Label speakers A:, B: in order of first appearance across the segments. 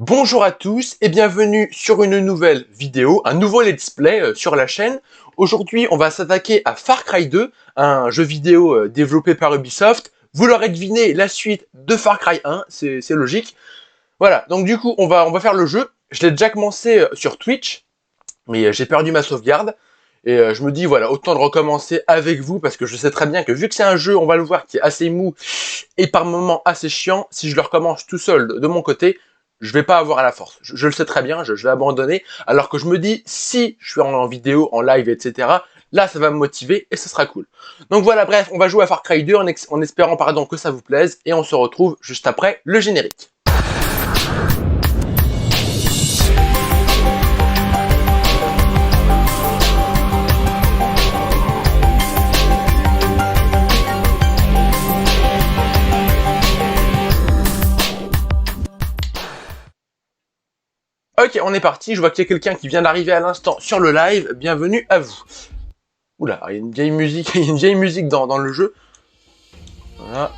A: Bonjour à tous et bienvenue sur une nouvelle vidéo, un nouveau let's play sur la chaîne. Aujourd'hui, on va s'attaquer à Far Cry 2, un jeu vidéo développé par Ubisoft. Vous l'aurez deviné, la suite de Far Cry 1, c'est logique. Voilà, donc du coup, on va faire le jeu. Je l'ai déjà commencé sur Twitch, mais j'ai perdu ma sauvegarde. Et je me dis, voilà, autant de recommencer avec vous, parce que je sais très bien que vu que c'est un jeu, on va le voir, qui est assez mou et par moments assez chiant, si je le recommence tout seul de mon côté, je vais pas avoir à la force. Je le sais très bien, je vais abandonner, alors que je me dis, si je suis en vidéo, en live, etc., là, ça va me motiver et ce sera cool. Donc voilà, bref, on va jouer à Far Cry 2 en espérant, pardon, que ça vous plaise, et on se retrouve juste après le générique. Ok, on est parti, je vois qu'il y a quelqu'un qui vient d'arriver à l'instant sur le live, bienvenue à vous. Oula, il y a une vieille musique, il y a une vieille musique dans le jeu. Voilà.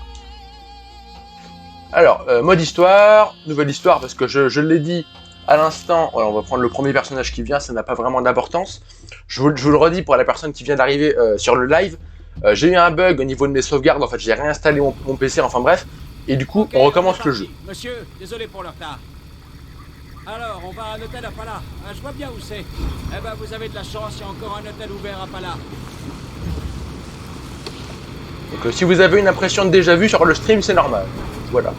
A: Alors, mode histoire, nouvelle histoire, parce que je l'ai dit à l'instant, voilà, on va prendre le premier personnage qui vient, ça n'a pas vraiment d'importance. Je vous le redis pour la personne qui vient d'arriver sur le live, j'ai eu un bug au niveau de mes sauvegardes, en fait j'ai réinstallé mon PC, enfin bref, et du coup
B: Okay,
A: on recommence le jeu.
B: Monsieur, désolé pour le retard. Alors, on va à un hôtel à Pala. Ah, je vois bien où c'est. Eh ben, vous avez de la chance, il y a encore un hôtel ouvert à Pala.
A: Donc si vous avez une impression de déjà vu sur le stream, c'est normal. Voilà.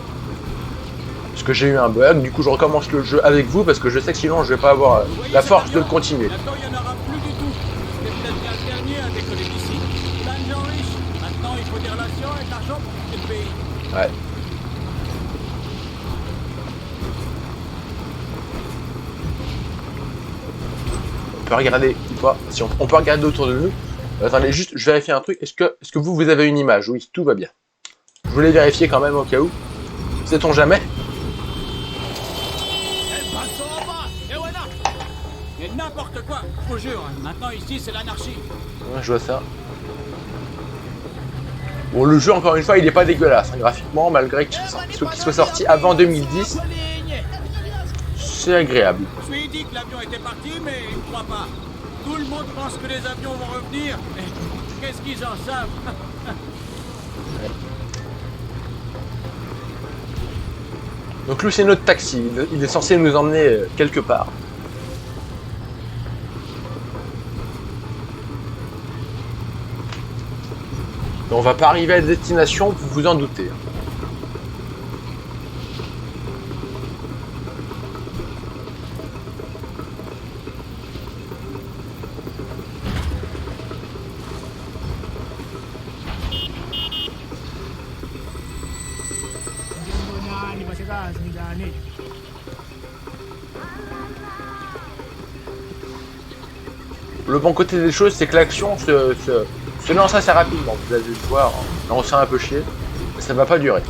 A: Parce que j'ai eu un bug, du coup je recommence le jeu avec vous, parce que je sais que sinon je vais pas avoir la force de le continuer.
B: Maintenant, il n'y en aura plus du tout. C'était peut-être bien le dernier à décoller d'ici. Plein de gens riches. Maintenant, il faut des relations et de l'argent pour quitter le pays.
A: Ouais. On peut regarder ou pas, si on peut regarder autour de nous. Attendez, juste, je vérifie un truc. Est-ce que vous avez une image? Oui, tout va bien. Je voulais vérifier quand même au cas où. Sait-on jamais?
B: Mais n'importe quoi, je vous jure. Maintenant, ici, c'est l'anarchie.
A: Ouais, je vois ça. Bon, le jeu, encore une fois, il n'est pas dégueulasse, hein, graphiquement, malgré qu'il soit sorti avant 2010. C'est agréable.
B: Je lui ai dit que l'avion était parti, mais il ne croit pas. Tout le monde pense que les avions vont revenir. Mais qu'est-ce qu'ils en savent?
A: Donc lui, c'est notre taxi. Il est censé nous emmener quelque part. On va pas arriver à destination, vous vous en doutez. Le bon côté des choses, c'est que l'action se lance assez rapidement. Vous allez le voir, on s'est un peu chier, mais ça va pas durer.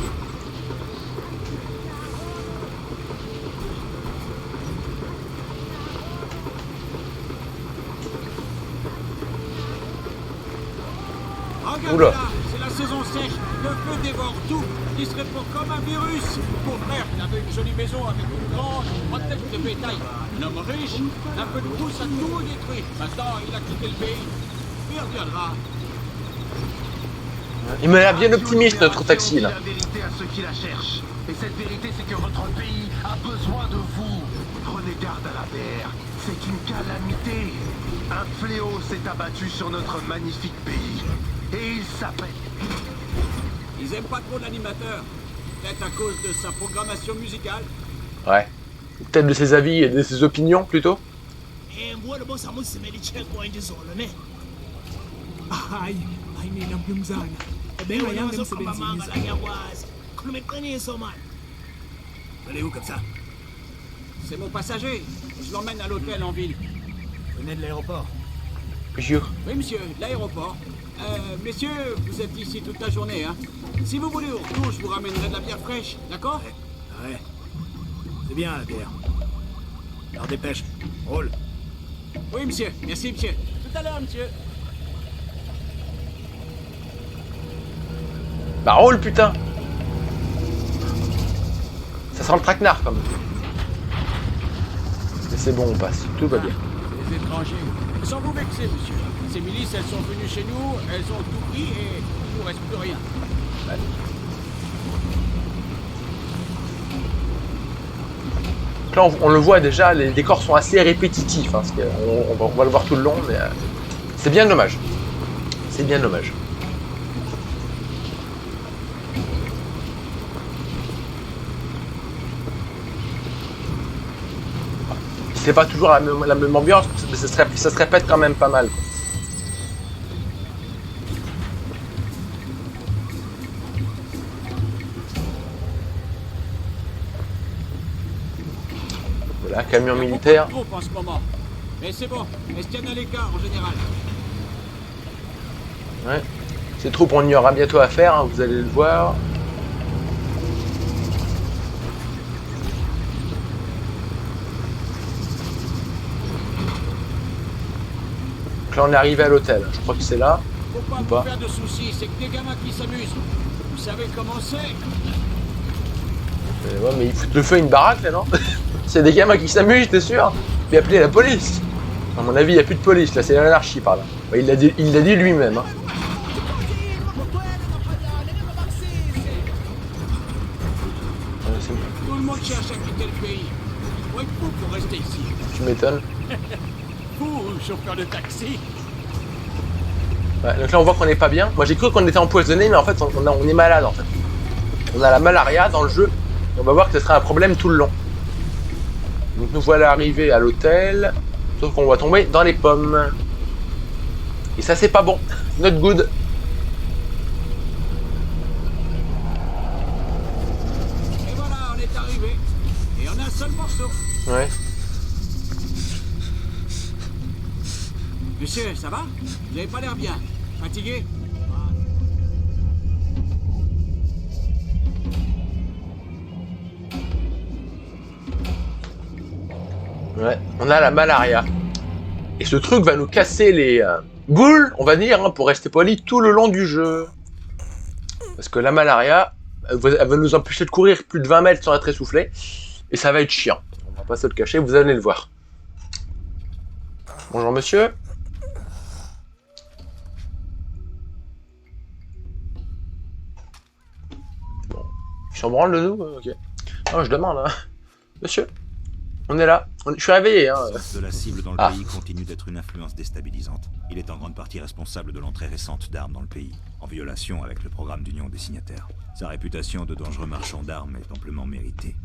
B: Regardez
A: Oula.
B: là, c'est la saison sèche. Le feu dévore tout. Il se répand comme un virus. Mon frère, il avait une jolie maison avec une grande protège de bétail. Un homme riche, un peu de brousse a tout détruit. Maintenant, il a quitté le pays. Il reviendra.
A: Il m'a l'air bien optimiste, notre taxi, là.
C: La vérité à ceux qui la cherchent. Et cette vérité, c'est que votre pays a besoin de vous. Prenez garde à la mer. C'est une calamité. Un fléau s'est abattu sur notre magnifique pays. Et il s'appelle...
B: Ils aiment pas trop l'animateur. Peut-être à cause de sa programmation musicale.
A: Ouais. Peut-être de ses avis et de ses opinions, plutôt.
B: Allez où comme ça? C'est mon passager. Je l'emmène à l'hôtel en ville. Vous venez de l'aéroport?
A: Monsieur.
B: Oui, monsieur, l'aéroport. Messieurs, vous êtes ici toute la journée, hein? Si vous voulez, au retour, je vous ramènerai de la bière fraîche, d'accord?
D: Ouais. C'est bien la bière. Alors dépêche. Roule.
B: Oui, monsieur. Merci, monsieur. Tout à l'heure, monsieur.
A: Bah roule, putain. Ça sent le traquenard, quand même. c'est bon, on passe. Tout va bien.
B: Les étrangers. Sans vous vexer, monsieur. Ces milices, elles sont venues chez nous, elles ont tout pris et il nous reste plus rien.
A: Ouais. Donc là, on le voit déjà, les décors sont assez répétitifs. Hein, on va le voir tout le long, mais c'est bien dommage. C'est bien dommage. C'est pas toujours la même ambiance, mais ça se répète quand même pas mal, quoi. Voilà, camion militaire.
B: Trop en ce moment. Mais c'est bon, elles se tiennent à l'écart en général.
A: Ouais. Ces troupes, on y aura bientôt à faire, hein, vous allez le voir. Là on est arrivé à l'hôtel, je crois que c'est là.
B: Faut pas vous faire de soucis, c'est que des gamins qui s'amusent. Vous savez comment c'est?
A: Ouais, mais ils foutent le feu à une baraque là, non? C'est des gamins qui s'amusent, t'es sûr? Mais appelez la police. À mon avis, il n'y a plus de police là, c'est l'anarchie par là. Ouais, il l'a dit lui-même. Hein.
B: Tout le monde cherche à quitter le pays. Il faut être fou pour rester ici.
A: Tu m'étonnes.
B: Vous, chauffeur de taxi?
A: Ouais, donc là on voit qu'on n'est pas bien. Moi j'ai cru qu'on était empoisonné, mais en fait on est malade en fait. On a la malaria dans le jeu. Et on va voir que ce sera un problème tout le long. Donc nous voilà arrivés à l'hôtel. Sauf qu'on va tomber dans les pommes. Et ça c'est pas bon. Not good.
B: Et voilà, on est arrivé. Et on a un seul morceau.
A: Ouais.
B: Monsieur, ça va? Vous n'avez pas l'air bien. Fatigué?
A: Ouais, on a la malaria. Et ce truc va nous casser les boules, on va dire, hein, pour rester poli, tout le long du jeu. Parce que la malaria, elle va nous empêcher de courir plus de 20 mètres sans être essoufflé. Et ça va être chiant. On va pas se le cacher, vous allez le voir. Bonjour monsieur. Bon. Ils s'en branlent de nous? Ok. Non, je demande, hein. Monsieur, on est là. Je suis réveillé, hein.
E: De la cible dans le pays continue d'être une influence déstabilisante. Il est en grande partie responsable de l'entrée récente d'armes dans le pays, en violation avec le programme d'union des signataires. Sa réputation de dangereux marchand d'armes est amplement méritée.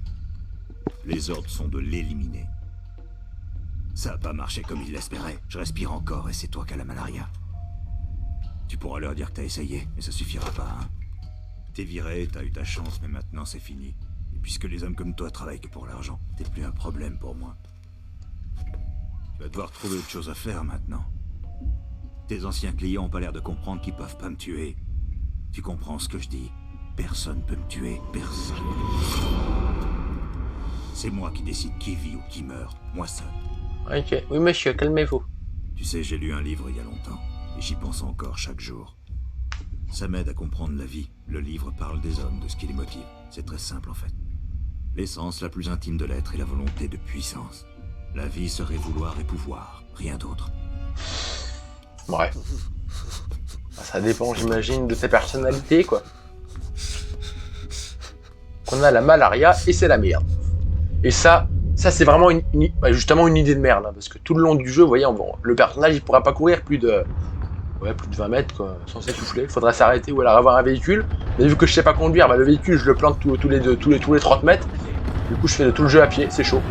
E: Les ordres sont de l'éliminer. Ça n'a pas marché comme il l'espérait. Je respire encore et c'est toi qui as la malaria. Tu pourras leur dire que t'as essayé, mais ça suffira pas, hein. T'es viré, t'as eu ta chance, mais maintenant c'est fini. Et puisque les hommes comme toi travaillent que pour l'argent, t'es plus un problème pour moi. Tu vas devoir trouver autre chose à faire maintenant. Tes anciens clients ont pas l'air de comprendre qu'ils peuvent pas me tuer. Tu comprends ce que je dis? Personne peut me tuer, personne. C'est moi qui décide qui vit ou qui meurt, moi seul.
A: Ok, oui monsieur, calmez-vous.
E: Tu sais, j'ai lu un livre il y a longtemps, et j'y pense encore chaque jour. Ça m'aide à comprendre la vie. Le livre parle des hommes, de ce qui les motive. C'est très simple en fait. L'essence la plus intime de l'être est la volonté de puissance. La vie serait vouloir et pouvoir, rien d'autre.
A: Ouais. Ça dépend, j'imagine, de tes personnalités, quoi. On a la malaria et c'est la merde. Et ça c'est vraiment justement une idée de merde, hein, parce que tout le long du jeu, vous voyez, le personnage il pourra pas courir plus de 20 mètres quoi, sans s'essouffler. Il faudra s'arrêter ou alors avoir un véhicule. Mais vu que je sais pas conduire, bah, le véhicule je le plante tous les 30 mètres. Du coup je fais tout le jeu à pied, c'est chaud.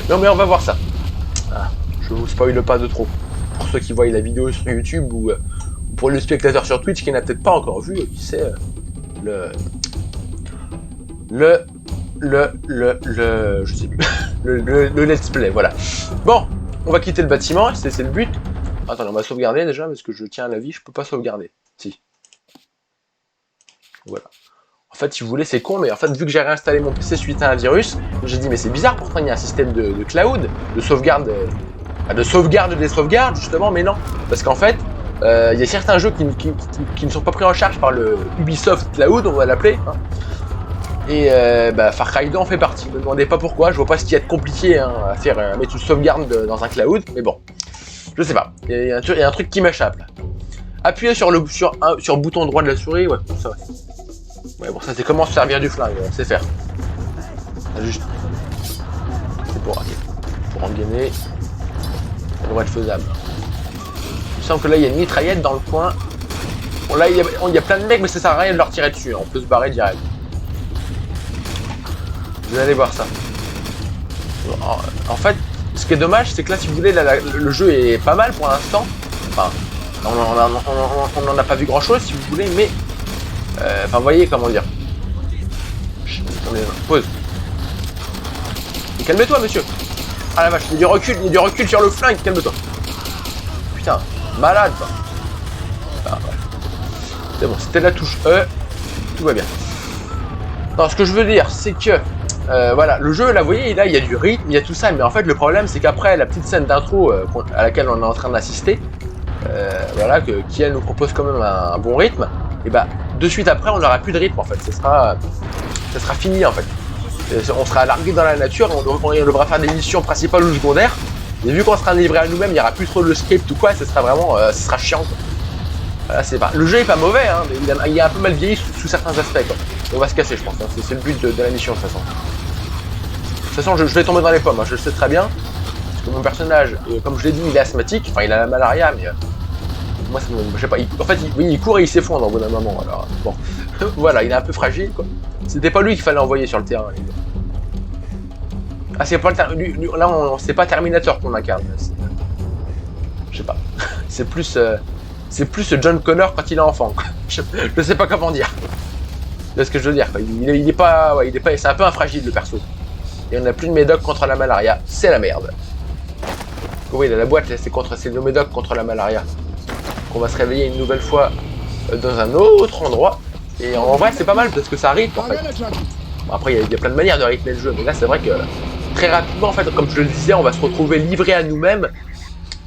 A: Non mais on va voir ça. Ah, je vous spoil pas de trop. Pour ceux qui voient la vidéo sur YouTube ou pour les spectateurs sur Twitch qui n'a peut-être pas encore vu, qui sait le je sais plus, le let's play, voilà. Bon, on va quitter le bâtiment, c'est le but. Attends, on va sauvegarder déjà, parce que je tiens à la vie, je peux pas sauvegarder. Si. Voilà. En fait, si vous voulez, c'est con, mais en fait, vu que j'ai réinstallé mon PC suite à un virus, j'ai dit, mais c'est bizarre, pourtant il y a un système de cloud, de sauvegarde, des sauvegardes, justement, mais non. Parce qu'en fait, il y a certains jeux qui ne sont pas pris en charge par le Ubisoft Cloud, on va l'appeler, hein. Et bah, Far Cry 2 en fait partie. Ne me demandez pas pourquoi, je vois pas ce qu'il y a de compliqué hein, à faire mettre une sauvegarde dans un cloud, mais bon. Je sais pas, il y a un truc qui m'échappe là. Appuyez sur le bouton droit de la souris, ouais, ça va. Ouais, bon, ça c'est comment se servir du flingue, on sait faire. Juste. C'est pour engainer. Ça devrait être faisable. Il me semble que là il y a une mitraillette dans le coin. Bon, là il y a plein de mecs, mais ça sert à rien de leur tirer dessus, hein. On peut se barrer direct. Vous allez voir ça. En fait, ce qui est dommage, c'est que là, si vous voulez, le jeu est pas mal pour l'instant. Enfin, on n'en a pas vu grand chose, si vous voulez, mais. Enfin, vous voyez comment dire. Pause. Calme-toi, monsieur. Ah la vache, il y a du recul sur le flingue, calme-toi. Putain, malade, quoi. Ah, ouais. C'est bon, c'était la touche E. Tout va bien. Non, ce que je veux dire, c'est que. Voilà, le jeu, là, vous voyez, là, il y a du rythme, il y a tout ça, mais en fait, le problème, c'est qu'après la petite scène d'intro à laquelle on est en train d'assister, voilà, qui elle nous propose quand même un bon rythme, et bah, de suite après, on n'aura plus de rythme, en fait, ça sera fini, en fait. On sera largué dans la nature, on devra faire des missions principales ou secondaires, et vu qu'on sera livré à nous-mêmes, il n'y aura plus trop de script ou quoi, ça sera vraiment, ça sera chiant, quoi. Voilà, le jeu est pas mauvais, hein, mais il est un peu mal vieilli sous certains aspects, quoi. On va se casser, je pense, hein. C'est le but de la mission, de toute façon. De toute façon, je vais tomber dans les pommes, hein, je le sais très bien. Parce que mon personnage, comme je l'ai dit, il est asthmatique. Enfin, il a la malaria, mais... moi, je sais pas. En fait, il court et il s'effondre au bout d'un moment. Alors, bon. Voilà, il est un peu fragile, quoi. C'était pas lui qu'il fallait envoyer sur le terrain, les gars. Ah, c'est pas le là, c'est pas Terminator qu'on incarne. Je sais pas. C'est plus John Connor quand il est enfant, quoi. Je sais pas comment dire. C'est ce que je veux dire, quoi. Il est pas... Ouais, c'est un peu infragile, le perso. Et on n'a plus de médoc contre la malaria, c'est la merde. Oui, la boîte, c'est le médoc contre la malaria. On va se réveiller une nouvelle fois dans un autre endroit. Et en vrai, c'est pas mal parce que ça rythme en fait. Bon, après, il y a plein de manières de rythmer le jeu, mais là, c'est vrai que très rapidement, en fait, comme je le disais, on va se retrouver livré à nous-mêmes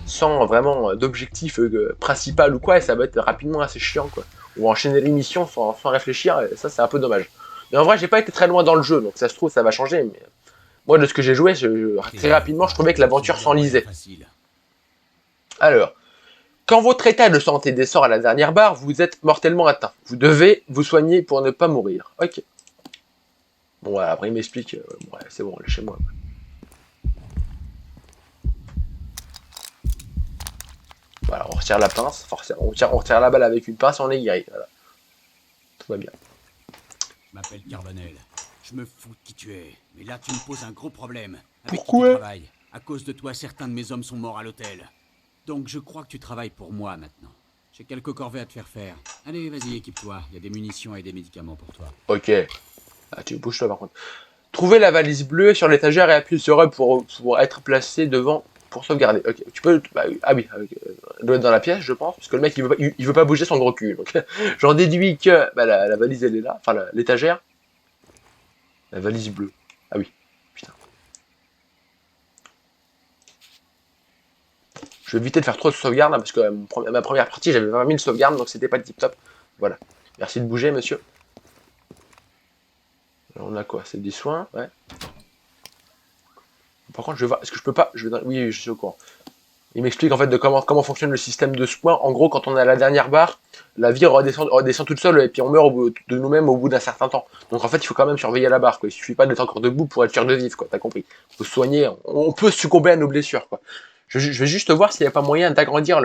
A: sans vraiment d'objectif principal ou quoi, et ça va être rapidement assez chiant, quoi. On va enchaîner les missions sans réfléchir, et ça, c'est un peu dommage. Mais en vrai, j'ai pas été très loin dans le jeu, donc ça se trouve, ça va changer, mais... Moi, de ce que j'ai joué, très rapidement, je trouvais que l'aventure s'enlisait. Alors, quand votre état de santé descend à la dernière barre, vous êtes mortellement atteint. Vous devez vous soigner pour ne pas mourir. Ok. Bon, voilà, après, il m'explique. Ouais, c'est bon, lâchez-moi. Voilà, on retire la pince, forcément. On retire la balle avec une pince et on est guéri. Voilà. Tout va bien.
B: Je m'appelle Carvanel. Je me fous de qui tu es, mais là tu me poses un gros problème. Avec
A: Pourquoi
B: qui tu travailles. À cause de toi, certains de mes hommes sont morts à l'hôtel. Donc je crois que tu travailles pour moi maintenant. J'ai quelques corvées à te faire faire. Allez, vas-y, équipe-toi. Il y a des munitions et des médicaments pour toi.
A: Ok. Ah, tu bouges toi par contre. Trouvez la valise bleue sur l'étagère et appuyez sur E pour être placé devant pour sauvegarder. Ok, tu peux... Bah, ah oui, elle doit être dans la pièce, je pense, parce que le mec, il veut pas bouger son gros cul. Donc, j'en déduis que bah, la valise, elle est là. Enfin, l'étagère. La valise bleue. Ah oui, putain. Je vais éviter de faire trop de sauvegarde, hein, parce que ma première partie, j'avais 20 000 sauvegardes, donc c'était pas tip top. Voilà. Merci de bouger, monsieur. Alors, on a quoi? C'est des soins, ouais. Par contre, je vais voir. Est-ce que je peux pas... Oui, je suis au courant. Il m'explique en fait de comment fonctionne le système de soins. En gros, quand on est à la dernière barre, la vie redescend toute seule et puis on meurt de nous-mêmes au bout d'un certain temps. Donc en fait, il faut quand même surveiller la barre, quoi. Il suffit pas d'être encore debout pour être sûr de vivre, quoi. T'as compris. Il faut se soigner. On peut succomber à nos blessures, quoi. Je vais juste voir s'il n'y a pas moyen d'agrandir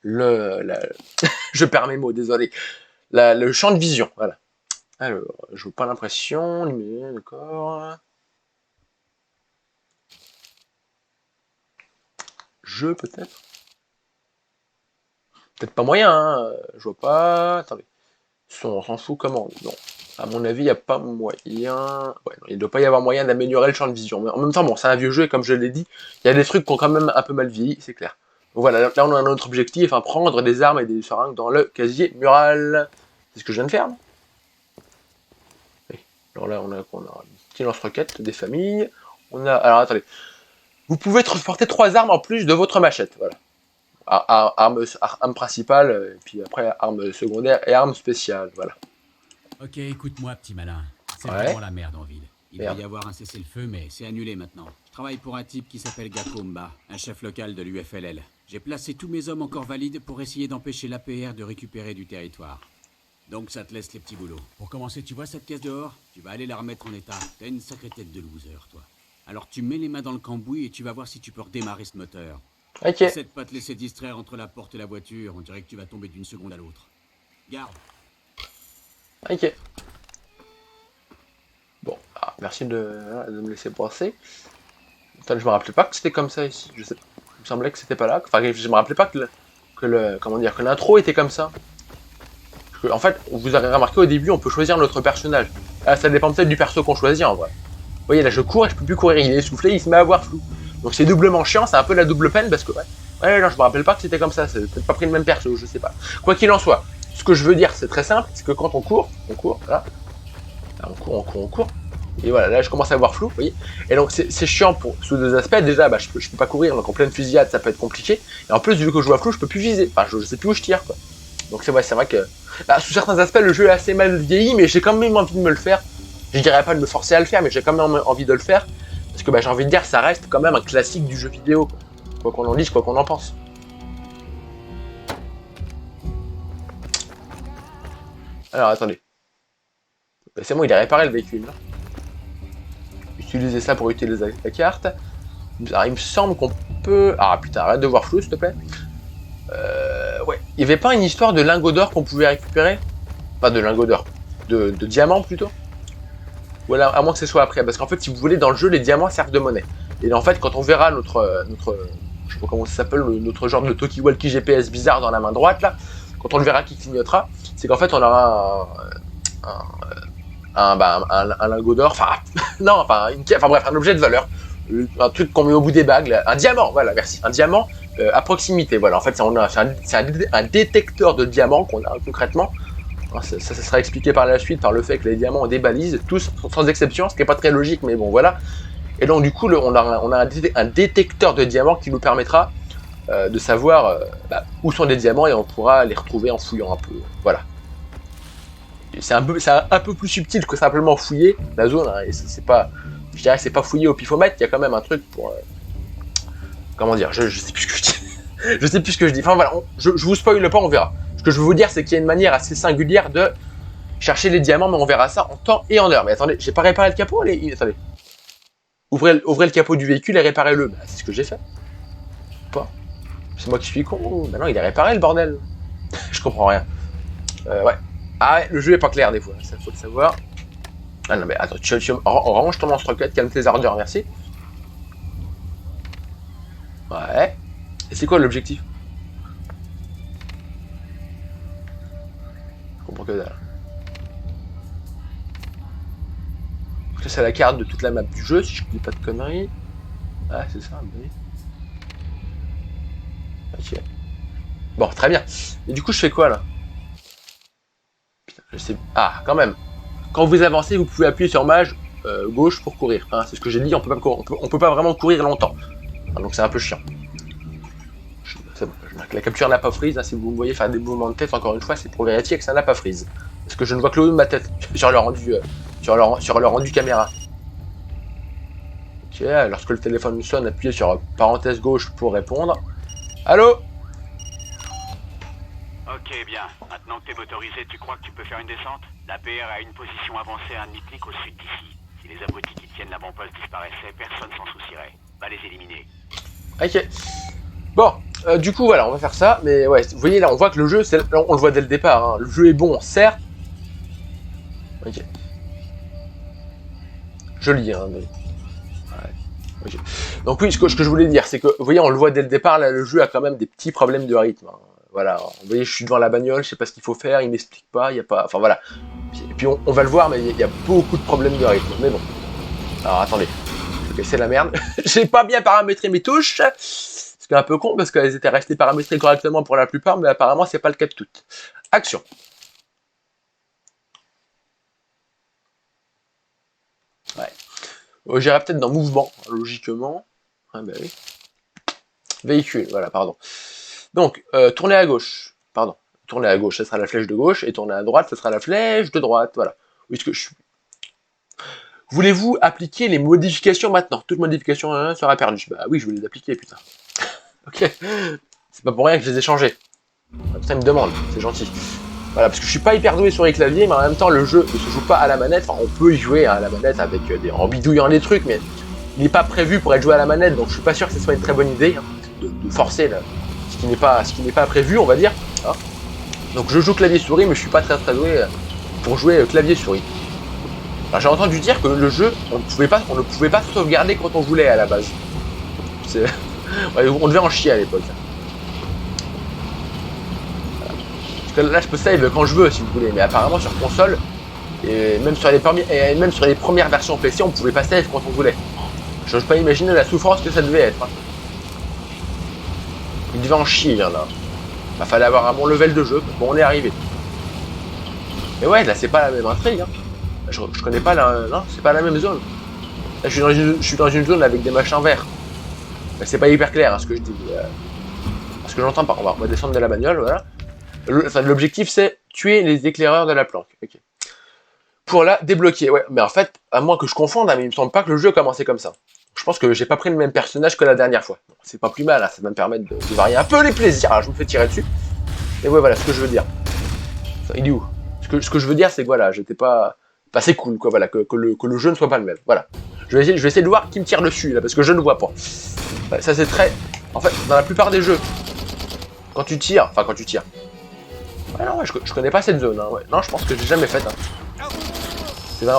A: je perds mes mots, désolé. Le champ de vision, voilà. Alors, je n'ai pas l'impression. D'accord. Peut-être. Peut-être pas moyen, hein. Je vois pas. Attendez. On s'en fout comment? Non. À mon avis, il n'y a pas moyen. Ouais, non, il ne doit pas y avoir moyen d'améliorer le champ de vision. Mais en même temps, bon, c'est un vieux jeu et comme je l'ai dit, il y a des trucs qui ont quand même un peu mal vieilli, c'est clair. Donc voilà, là on a un autre objectif, hein, prendre des armes et des seringues dans le casier mural. C'est ce que je viens de faire, non? Oui. Alors là, on a un petit lance-roquette, des familles. On a. Alors attendez. Vous pouvez transporter 3 armes en plus de votre machette, voilà. Arme principale, et puis après arme secondaire et arme spéciale, voilà.
B: Ok, écoute-moi, petit malin. C'est
A: Ouais.
B: vraiment la merde en ville. Il
A: Merde.
B: va y avoir un cessez-le-feu, mais c'est annulé maintenant. Je travaille pour un type qui s'appelle Gakumba, un chef local de l'UFLL. J'ai placé tous mes hommes encore valides pour essayer d'empêcher l'APR de récupérer du territoire. Donc ça te laisse les petits boulots. Pour commencer, tu vois cette caisse dehors? Tu vas aller la remettre en état. T'as une sacrée tête de loser, toi. Alors tu mets les mains dans le cambouis et tu vas voir si tu peux redémarrer ce moteur.
A: Ok.
B: Essaie de pas te laisser distraire entre la porte et la voiture. On dirait que tu vas tomber d'une seconde à l'autre. Garde.
A: Ok. Bon, merci de me laisser penser. Putain, je me rappelais pas que c'était comme ça ici. Il me semblait que c'était pas là. Enfin, je me rappelais pas comment dire, que l'intro était comme ça. En fait, vous avez remarqué au début, on peut choisir notre personnage. Ah, ça dépend peut-être du perso qu'on choisit en vrai. Vous voyez, là je cours et je peux plus courir. Il est essoufflé, il se met à avoir flou. Donc c'est doublement chiant, c'est un peu la double peine parce que ouais, non, je me rappelle pas que c'était comme ça. C'est peut-être pas pris le même perso, je sais pas. Quoi qu'il en soit, ce que je veux dire, c'est très simple, c'est que quand on court, voilà. Là, on court. Et voilà, là je commence à avoir flou, vous voyez. Et donc c'est chiant sous deux aspects. Déjà, je peux pas courir, donc en pleine fusillade, ça peut être compliqué. Et en plus, vu que je vois flou, je peux plus viser. Enfin, je sais plus où je tire, quoi. Donc c'est vrai que sous certains aspects, le jeu est assez mal vieilli, mais j'ai quand même envie de me le faire. Je dirais pas de me forcer à le faire, mais j'ai quand même envie de le faire. Parce que j'ai envie de dire, ça reste quand même un classique du jeu vidéo. Quoi qu'on en dise, quoi qu'on en pense. Alors attendez. C'est bon, il est réparé le véhicule. Là. Utiliser ça pour utiliser la carte. Alors il me semble qu'on peut... Ah putain, arrête de voir flou s'il te plaît. Ouais. Il n'y avait pas une histoire de lingots d'or qu'on pouvait récupérer? Pas de lingots d'or. De diamants plutôt? Voilà, à moins que ce soit après. Parce qu'en fait, si vous voulez, dans le jeu, les diamants servent de monnaie. Et en fait, quand on verra notre je sais pas comment ça s'appelle, notre genre de talkie-walkie GPS bizarre dans la main droite, là, quand on le verra qui clignotera, c'est qu'en fait, on aura un lingot d'or, enfin, non, enfin bref, un objet de valeur. Un truc qu'on met au bout des bagues, là. Un diamant, voilà, merci. Un diamant à proximité, voilà. En fait, c'est un détecteur de diamants qu'on a concrètement. Ça sera expliqué par la suite par le fait que les diamants ont des balises, tous sans exception, ce qui n'est pas très logique, mais bon, voilà. Et donc, du coup, on a un détecteur de diamants qui nous permettra de savoir où sont les diamants et on pourra les retrouver en fouillant un peu. Voilà. C'est un peu plus subtil que simplement fouiller la zone, hein, et c'est pas. Je dirais que c'est pas fouiller au pifomètre, il y a quand même un truc pour. Comment dire, je sais plus ce que je dis. Je sais plus ce que je dis. Enfin voilà, je vous spoil pas, on verra. Ce que je veux vous dire, c'est qu'il y a une manière assez singulière de chercher les diamants, mais on verra ça en temps et en heure. Mais attendez, j'ai pas réparé le capot, attendez. Ouvrez le capot du véhicule et réparez-le. Bah, c'est ce que j'ai fait. Pas. C'est moi qui suis con. Bah non, il est réparé le bordel. Je comprends rien. Ouais. Ah ouais, le jeu est pas clair des fois, ça faut le savoir. Ah non mais attends, on range ton lance-roquette, calme tes ardeurs, merci. Ouais. Et c'est quoi l'objectif? Je comprends que dalle. Ça c'est la carte de toute la map du jeu, si je dis pas de conneries. Ah c'est ça, oui. Ok. Bon, très bien. Et du coup je fais quoi là? Putain, je sais... Ah, quand même. Quand vous avancez, vous pouvez appuyer sur mage gauche pour courir. Hein, c'est ce que j'ai dit, on peut pas vraiment courir longtemps. Hein, donc c'est un peu chiant. La capture n'a pas freeze, hein, si vous me voyez faire des mouvements de tête, encore une fois, c'est pour vérifier que ça n'a pas freeze. Parce que je ne vois que le haut de ma tête sur le rendu caméra. Ok, lorsque le téléphone sonne, appuyez sur parenthèse gauche pour répondre. Allô?
F: Ok, bien. Maintenant que t'es motorisé, tu crois que tu peux faire une descente? La PR a une position avancée à un demi-clic au sud d'ici. Si les abrutis qui tiennent l'avant-poste disparaissaient, personne s'en soucierait. Va les éliminer.
A: Ok. Bon, du coup, voilà, on va faire ça. Mais ouais, vous voyez là, on voit que le jeu, on le voit dès le départ. Hein, le jeu est bon, certes. Ok. Joli, hein. Mais... Ouais. Okay. Donc oui, ce que je voulais dire, c'est que, vous voyez, on le voit dès le départ, là, le jeu a quand même des petits problèmes de rythme. Hein. Voilà, vous voyez, je suis devant la bagnole, je sais pas ce qu'il faut faire, il m'explique pas, il y a pas... Enfin voilà. Et puis on va le voir, mais il y a beaucoup de problèmes de rythme. Mais bon. Alors attendez. Ok, c'est la merde. J'ai pas bien paramétré mes touches. Ce qui est un peu con, parce qu'elles étaient restées paramétrées correctement pour la plupart, mais apparemment c'est pas le cas de toutes. Action. Ouais. J'irai peut-être dans mouvement, logiquement. Ah bah oui. Véhicule, voilà, pardon. Donc, tourner à gauche. Pardon. Tourner à gauche, ça sera la flèche de gauche, et tourner à droite, ça sera la flèche de droite. Voilà. Où est-ce que je suis? Voulez-vous appliquer les modifications maintenant? Toute modification sera perdue. Bah oui, je vais les appliquer, putain. Ok. C'est pas pour rien que je les ai changés. Ça me demande, c'est gentil. Voilà, parce que je suis pas hyper doué sur les claviers, mais en même temps, le jeu ne se joue pas à la manette. Enfin, on peut y jouer à la manette avec en bidouillant des trucs, mais il n'est pas prévu pour être joué à la manette, donc je suis pas sûr que ce soit une très bonne idée de forcer là, ce qui n'est pas prévu, on va dire. Hein. Donc je joue clavier-souris, mais je suis pas très doué pour jouer clavier-souris. J'ai entendu dire que le jeu, on ne pouvait pas sauvegarder quand on voulait à la base. Ouais, on devait en chier à l'époque. Là je peux save quand je veux si vous voulez, mais apparemment sur console et même sur les premières versions PC on pouvait pas save quand on voulait. Je n'ose pas imaginer la souffrance que ça devait être. Hein. Il devait en chier là. Il fallait avoir un bon level de jeu, bon on est arrivé. Mais ouais là c'est pas la même intrigue. Hein. Je connais pas la. Non, c'est pas la même zone. Là je suis dans une zone avec des machins verts. C'est pas hyper clair hein, ce que je dis. Ce que j'entends pas. On va descendre de la bagnole, voilà. L'objectif c'est tuer les éclaireurs de la planque. Okay. Pour la débloquer, ouais. Mais en fait, à moins que je confonde, hein, mais il me semble pas que le jeu a commencé comme ça. Je pense que j'ai pas pris le même personnage que la dernière fois. C'est pas plus mal, hein, ça va me permettre de varier un peu les plaisirs. Alors, je me fais tirer dessus. Et ouais, voilà ce que je veux dire. Enfin, il est où ce que je veux dire, c'est que voilà, j'étais pas. Enfin, c'est cool, quoi, voilà, que le jeu ne soit pas le même. Voilà. Je vais essayer de voir qui me tire dessus, là, parce que je ne vois pas. Ça, c'est très. En fait, dans la plupart des jeux, quand tu tires. Ouais, non, ouais, je connais pas cette zone, hein, ouais. Non, je pense que j'ai jamais fait. Hein.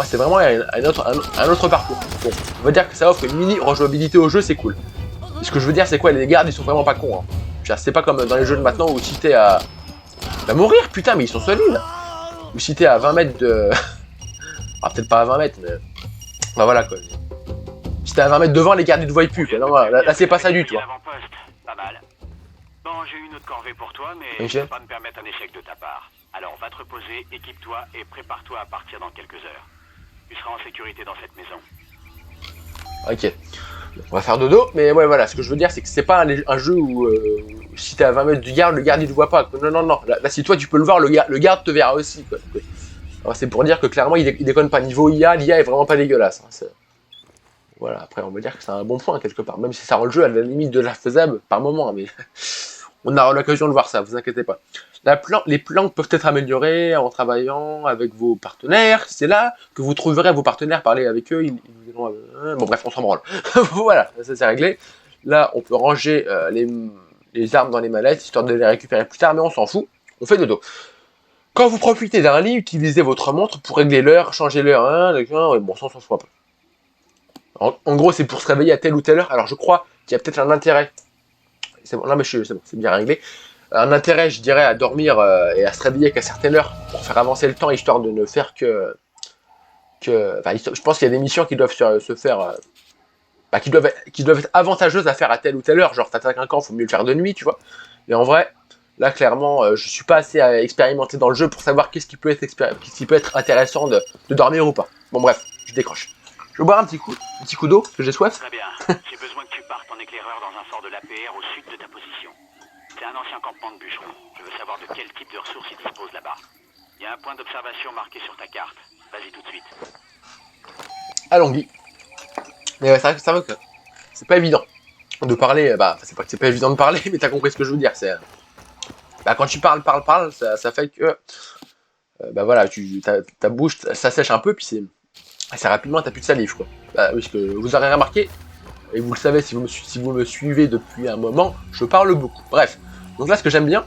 A: C'est vraiment un autre parcours. Bon, on va dire que ça offre une mini rejouabilité au jeu, c'est cool. Et ce que je veux dire, c'est quoi, les gardes, ils sont vraiment pas cons. Hein. C'est pas comme dans les jeux de maintenant où si t'es à mourir, putain, mais ils sont solides. Ou si t'es à 20 mètres de. Ah, peut-être pas à 20 mètres, mais. Bah voilà quoi. Si t'es à 20 mètres devant, les gardes ils te voient plus. Quoi. Non, voilà, là c'est pas ça du tout. Hein.
F: Pas mal. Bon, j'ai une autre corvée pour toi, mais je ne peux pas me permettre un échec de ta part. Alors va te reposer, équipe-toi et prépare-toi à partir dans quelques heures. Tu seras en sécurité dans cette maison.
A: Ok. On va faire dodo, mais ouais voilà, ce que je veux dire c'est que c'est pas un jeu où si t'es à 20 mètres du garde, le garde il te voit pas. Non. Là si toi tu peux le voir, le garde te verra aussi. Quoi. C'est pour dire que clairement il déconne pas. Niveau IA, l'IA est vraiment pas dégueulasse. Hein, voilà, après on va dire que c'est un bon point quelque part, même si ça rend le jeu à la limite de la faisable par moment, mais on aura l'occasion de voir ça, vous inquiétez pas. Les planques peuvent être améliorées en travaillant avec vos partenaires, c'est là que vous trouverez vos partenaires, parler avec eux, bon bref, on s'en branle. Voilà, ça c'est réglé. Là, on peut ranger les armes dans les mallettes, histoire de les récupérer plus tard, mais on s'en fout, on fait dodo. Quand vous profitez d'un lit, utilisez votre montre pour régler l'heure, changer l'heure, bon, ça on s'en fout un peu. En gros, c'est pour se réveiller à telle ou telle heure. Alors, je crois qu'il y a peut-être un intérêt. C'est bon, non, mais c'est bon, c'est bien réglé. Un intérêt, je dirais, à dormir et à se réveiller qu'à certaines heures pour faire avancer le temps, histoire de ne faire que. Enfin, je pense qu'il y a des missions qui doivent se faire. Qui doivent être avantageuses à faire à telle ou telle heure. Genre, t'attaques un camp, faut mieux le faire de nuit, tu vois. Mais en vrai, là, clairement, je suis pas assez expérimenté dans le jeu pour savoir qu'est-ce qui peut être intéressant de dormir ou pas. Bon, bref, je décroche. Je vais boire un petit coup d'eau, parce que j'ai soif.
F: Très bien. J'ai besoin que tu partes en éclaireur dans un fort de l'APR au sud de ta position. C'est un ancien campement de bûcherons. Je veux savoir de quel type de ressources il dispose là-bas. Il y a un point d'observation marqué sur ta carte. Vas-y tout de suite.
A: Allons-y. Mais ouais, c'est vrai que c'est pas évident de parler. C'est pas que c'est pas évident de parler, mais t'as compris ce que je veux dire. C'est quand tu parles, ça fait que voilà, ta bouche, ça sèche un peu, puis c'est assez rapidement, t'as plus de salive, quoi. Oui, ce que vous aurez remarqué, et vous le savez si vous me suivez depuis un moment, je parle beaucoup. Bref, donc là, ce que j'aime bien,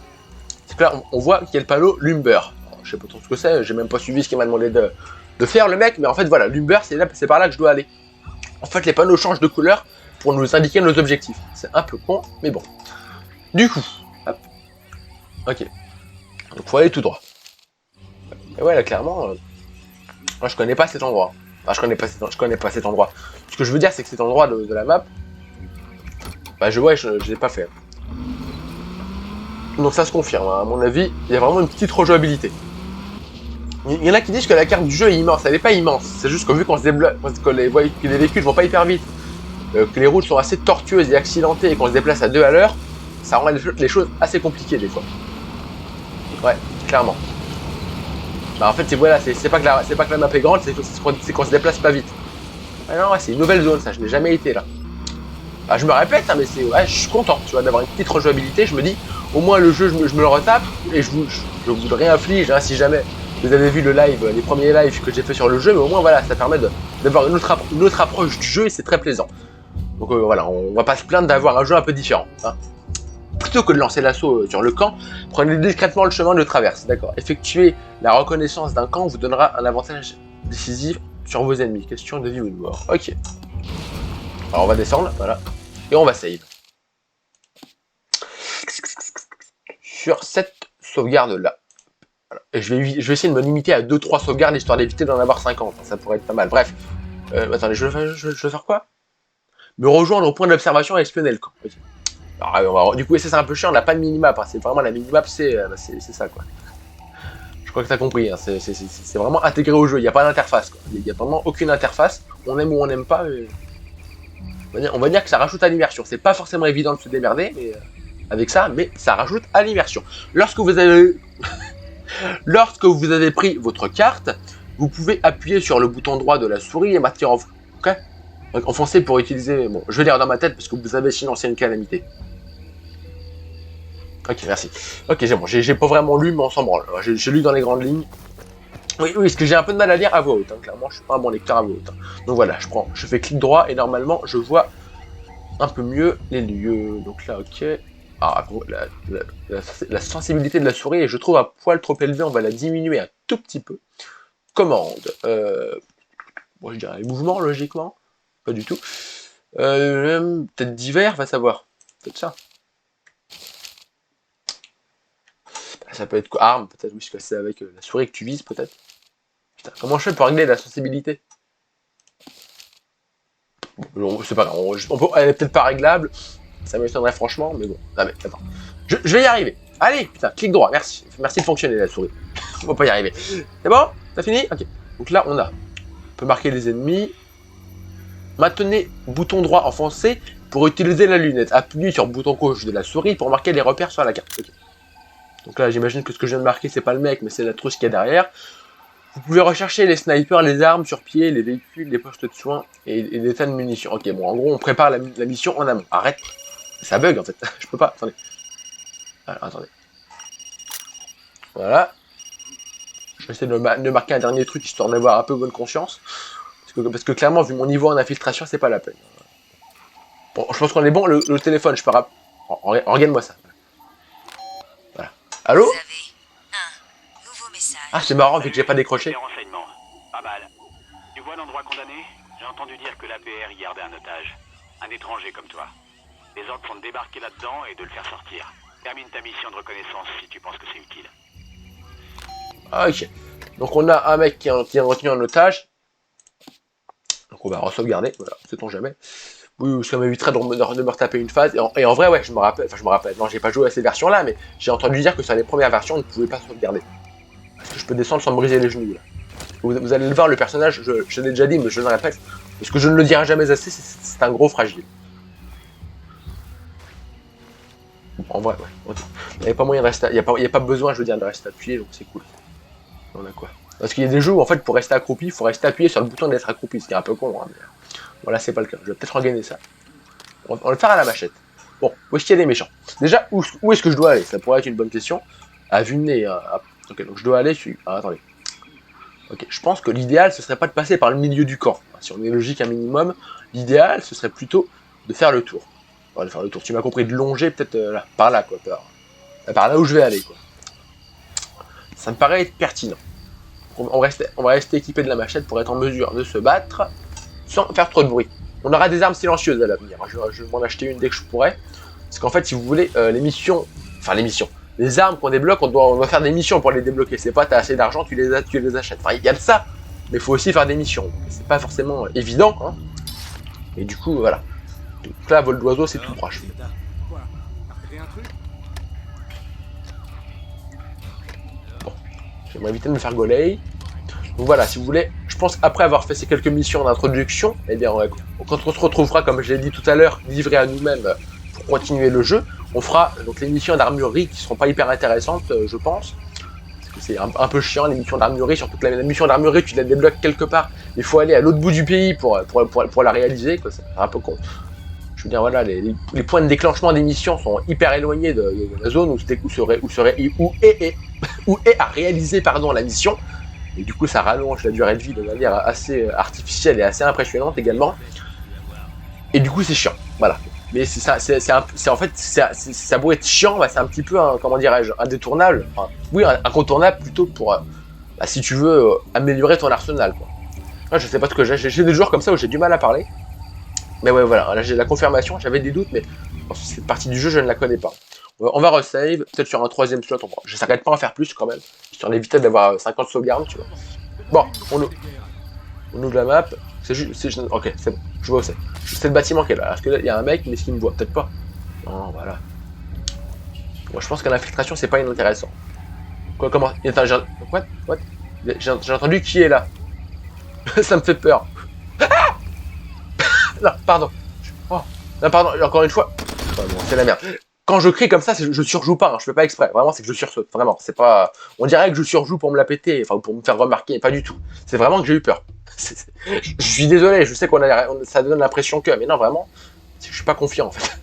A: c'est que là, on voit qu'il y a le panneau Lumber. Alors, je sais pas trop ce que c'est, j'ai même pas suivi ce qu'il m'a demandé de faire, le mec, mais en fait, voilà, Lumber, c'est par là que je dois aller. En fait, les panneaux changent de couleur pour nous indiquer nos objectifs. C'est un peu con, mais bon. Du coup, hop. Ok. Donc, faut aller tout droit. Et ouais, là, clairement, moi, je connais pas cet endroit. Enfin, je connais pas cet endroit. Ce que je veux dire, c'est que cet endroit de la map, je l'ai pas fait. Donc ça se confirme, hein. À mon avis, il y a vraiment une petite rejouabilité. Il y en a qui disent que la carte du jeu est immense. Elle n'est pas immense. C'est juste que vu qu'on se débloque, que les véhicules vont pas hyper vite, que les routes sont assez tortueuses et accidentées et qu'on se déplace à 2 à l'heure, ça rend les choses assez compliquées des fois. Ouais, clairement. En fait, c'est pas que la map est grande, c'est qu'on se déplace pas vite. Ah non, ouais, c'est une nouvelle zone, ça, je n'ai jamais été là. Ah, je me répète, hein, mais c'est, ouais, je suis content, tu vois, d'avoir une petite rejouabilité. Je me dis, au moins le jeu, je me le retape et je vous le réinflige, hein, si jamais vous avez vu le live, les premiers lives que j'ai fait sur le jeu, mais au moins voilà, ça permet d'avoir une autre approche du jeu et c'est très plaisant. Donc voilà, on va pas se plaindre d'avoir un jeu un peu différent. Hein. Plutôt que de lancer l'assaut sur le camp, prenez discrètement le chemin de traverse, d'accord. Effectuer la reconnaissance d'un camp vous donnera un avantage décisif sur vos ennemis. Question de vie ou de mort. Ok. Alors on va descendre, voilà. Et on va save. Sur cette sauvegarde-là. Voilà. Et je vais essayer de me limiter à 2-3 sauvegardes, histoire d'éviter d'en avoir 50. Ça pourrait être pas mal. Bref. Attendez, je veux faire quoi? Me rejoindre au point d'observation et espionner le camp. Okay. Alors, du coup, ça c'est un peu chiant, on n'a pas de minimap. Hein. C'est vraiment la minimap, c'est ça quoi. Je crois que t'as compris. Hein. C'est vraiment intégré au jeu. Il n'y a pas d'interface. Il n'y a vraiment aucune interface. On aime ou on n'aime pas. Mais... On va dire que ça rajoute à l'immersion. C'est pas forcément évident de se démerder mais, avec ça, mais ça rajoute à l'immersion. Lorsque vous avez pris votre carte, vous pouvez appuyer sur le bouton droit de la souris et maintenir enfoncé pour utiliser... Bon, je vais lire dans ma tête parce que vous avez sinon c'est une calamité. Ok, merci. Ok, c'est bon, j'ai pas vraiment lu, mais on s'en branle. J'ai lu dans les grandes lignes. Oui, parce que j'ai un peu de mal à lire à voix haute. Hein. Clairement, je suis pas un bon lecteur à voix haute. Hein. Donc voilà, je fais clic droit et normalement, je vois un peu mieux les lieux. Donc là, ok. Alors, la sensibilité de la souris est, je trouve, un poil trop élevée. On va la diminuer un tout petit peu. Commande. Bon, je dirais mouvement, logiquement. Pas du tout. Peut-être divers, va savoir. Peut-être ça. Ça peut être quoi? Arme, peut-être, oui, parce que c'est avec la souris que tu vises, peut-être. Putain, comment je fais pour régler la sensibilité? Bon, c'est pas grave, elle est peut-être pas réglable. Ça m'étonnerait franchement, mais bon. Ah, mais attends. Je vais y arriver. Allez, putain, clic droit, merci. Merci de fonctionner, la souris. On va pas y arriver. C'est bon? T'as fini? Ok. Donc là, on peut marquer les ennemis. Maintenez bouton droit enfoncé pour utiliser la lunette. Appuyez sur le bouton gauche de la souris pour marquer les repères sur la carte. Okay. Donc là, j'imagine que ce que je viens de marquer, c'est pas le mec, mais c'est la trousse qui est derrière. Vous pouvez rechercher les snipers, les armes sur pied, les véhicules, les postes de soins et des tas de munitions. Ok, bon, en gros, on prépare la mission en amont. Arrête. Ça bug, en fait. Je peux pas. Attendez. Alors, attendez. Voilà. Je vais essayer de marquer un dernier truc, histoire d'avoir un peu bonne conscience. Parce que clairement, vu mon niveau en infiltration, c'est pas la peine. Bon, je pense qu'on est bon. Le téléphone, je peux regarde-moi ça. Voilà. Allô?
G: Vous avez un nouveau message.
A: Ah, c'est marrant, vu que j'ai pas décroché.
F: Des renseignements. Pas mal. Tu vois l'endroit condamné? J'ai entendu dire que l'APR y gardait un otage. Un étranger comme toi. Les ordres sont de débarquer là-dedans et de le faire sortir. Termine ta mission de reconnaissance si tu penses que c'est utile.
A: Ah, ok. Donc on a un mec qui est retenu en otage. Donc on va re-sauvegarder, voilà, sait-on jamais. Oui, ça m'éviterait de me retaper une phase. Et en vrai, ouais, je me rappelle, non, j'ai pas joué à ces versions-là, mais j'ai entendu dire que sur les premières versions, on ne pouvait pas sauvegarder. Parce que je peux descendre sans me briser les genoux, là. Vous allez le voir, le personnage, je l'ai déjà dit, mais je le répète, parce que je ne le dirai jamais assez, c'est un gros fragile. En vrai, ouais. Il n'y a pas moyen de rester, il n'y a pas besoin, je veux dire, de rester appuyé, donc c'est cool. On a quoi? Parce qu'il y a des jeux où, en fait, pour rester accroupi, il faut rester appuyé sur le bouton d'être accroupi, ce qui est un peu con, hein, mais... Voilà, c'est pas le cas. Je vais peut-être regagner ça. On va le faire à la machette. Bon, où est-ce qu'il y a des méchants? Déjà, où est-ce que je dois aller? Ça pourrait être une bonne question. À vue de nez. Ok, donc je dois aller sur... Ah, attendez. Ok, je pense que l'idéal, ce serait pas de passer par le milieu du camp. Si on est logique un minimum, l'idéal, ce serait plutôt de faire le tour. Enfin, de faire le tour. Tu m'as compris, de longer peut-être là, par là, quoi. Par là où je vais aller, quoi. Ça me paraît être pertinent. On va rester équipé de la machette pour être en mesure de se battre sans faire trop de bruit. On aura des armes silencieuses à l'avenir. Je vais m'en acheter une dès que je pourrai. Parce qu'en fait, si vous voulez, les armes qu'on débloque, on doit faire des missions pour les débloquer. C'est pas t'as assez d'argent, tu les achètes. Enfin, il y a de ça, mais il faut aussi faire des missions. C'est pas forcément évident. Hein. Et du coup, voilà. Donc là, vol d'oiseau, c'est tout proche. Bon, j'aimerais éviter de me faire gauler. Donc voilà, si vous voulez, je pense qu'après avoir fait ces quelques missions d'introduction, eh bien, quand on se retrouvera, comme je l'ai dit tout à l'heure, livré à nous-mêmes pour continuer le jeu, on fera donc les missions d'armurerie qui seront pas hyper intéressantes, je pense. Parce c'est un peu chiant les missions d'armurerie, surtout que la mission d'armurerie tu la débloques quelque part, il faut aller à l'autre bout du pays pour la réaliser, quoi. C'est un peu con. Je veux dire voilà, les points de déclenchement des missions sont hyper éloignés de la zone où est à réaliser pardon la mission, et du coup ça rallonge la durée de vie de manière assez artificielle et assez impressionnante également. Et du coup c'est chiant, voilà. Mais c'est ça, en fait, ça pourrait être chiant, bah, c'est un petit peu, comment dirais-je, indétournable. Enfin, oui, incontournable plutôt pour, bah, si tu veux, améliorer ton arsenal, quoi. Moi, je sais pas ce que j'ai des joueurs comme ça où j'ai du mal à parler. Mais ouais, voilà, là j'ai la confirmation, j'avais des doutes, mais cette partie du jeu, je ne la connais pas. On va resave, peut-être sur un 3ème slot, je ne s'arrête pas à en faire plus quand même, histoire d'éviter d'avoir 50 sauvegardes, tu vois. Bon, on ouvre la map, c'est juste, ok, c'est bon, je vois où c'est. C'est le bâtiment qui est là. Est-ce qu'il y a un mec, mais est-ce qu'il me voit? Peut-être pas. Non, voilà. Moi, je pense que l'infiltration, c'est pas inintéressant. Quoi, comment? Attends, what? J'ai entendu qui est là. Ça me fait peur. Ah non, pardon. Oh. Non, pardon, encore une fois. Oh, bon, c'est la merde. Quand je crie comme ça, je surjoue pas, hein. Je fais pas exprès. Vraiment, c'est que je sursaute. Vraiment, c'est pas. On dirait que je surjoue pour me la péter, enfin, pour me faire remarquer. Pas du tout. C'est vraiment que j'ai eu peur. Je suis désolé, je sais ça donne l'impression que, mais non, vraiment, je suis pas confiant en fait.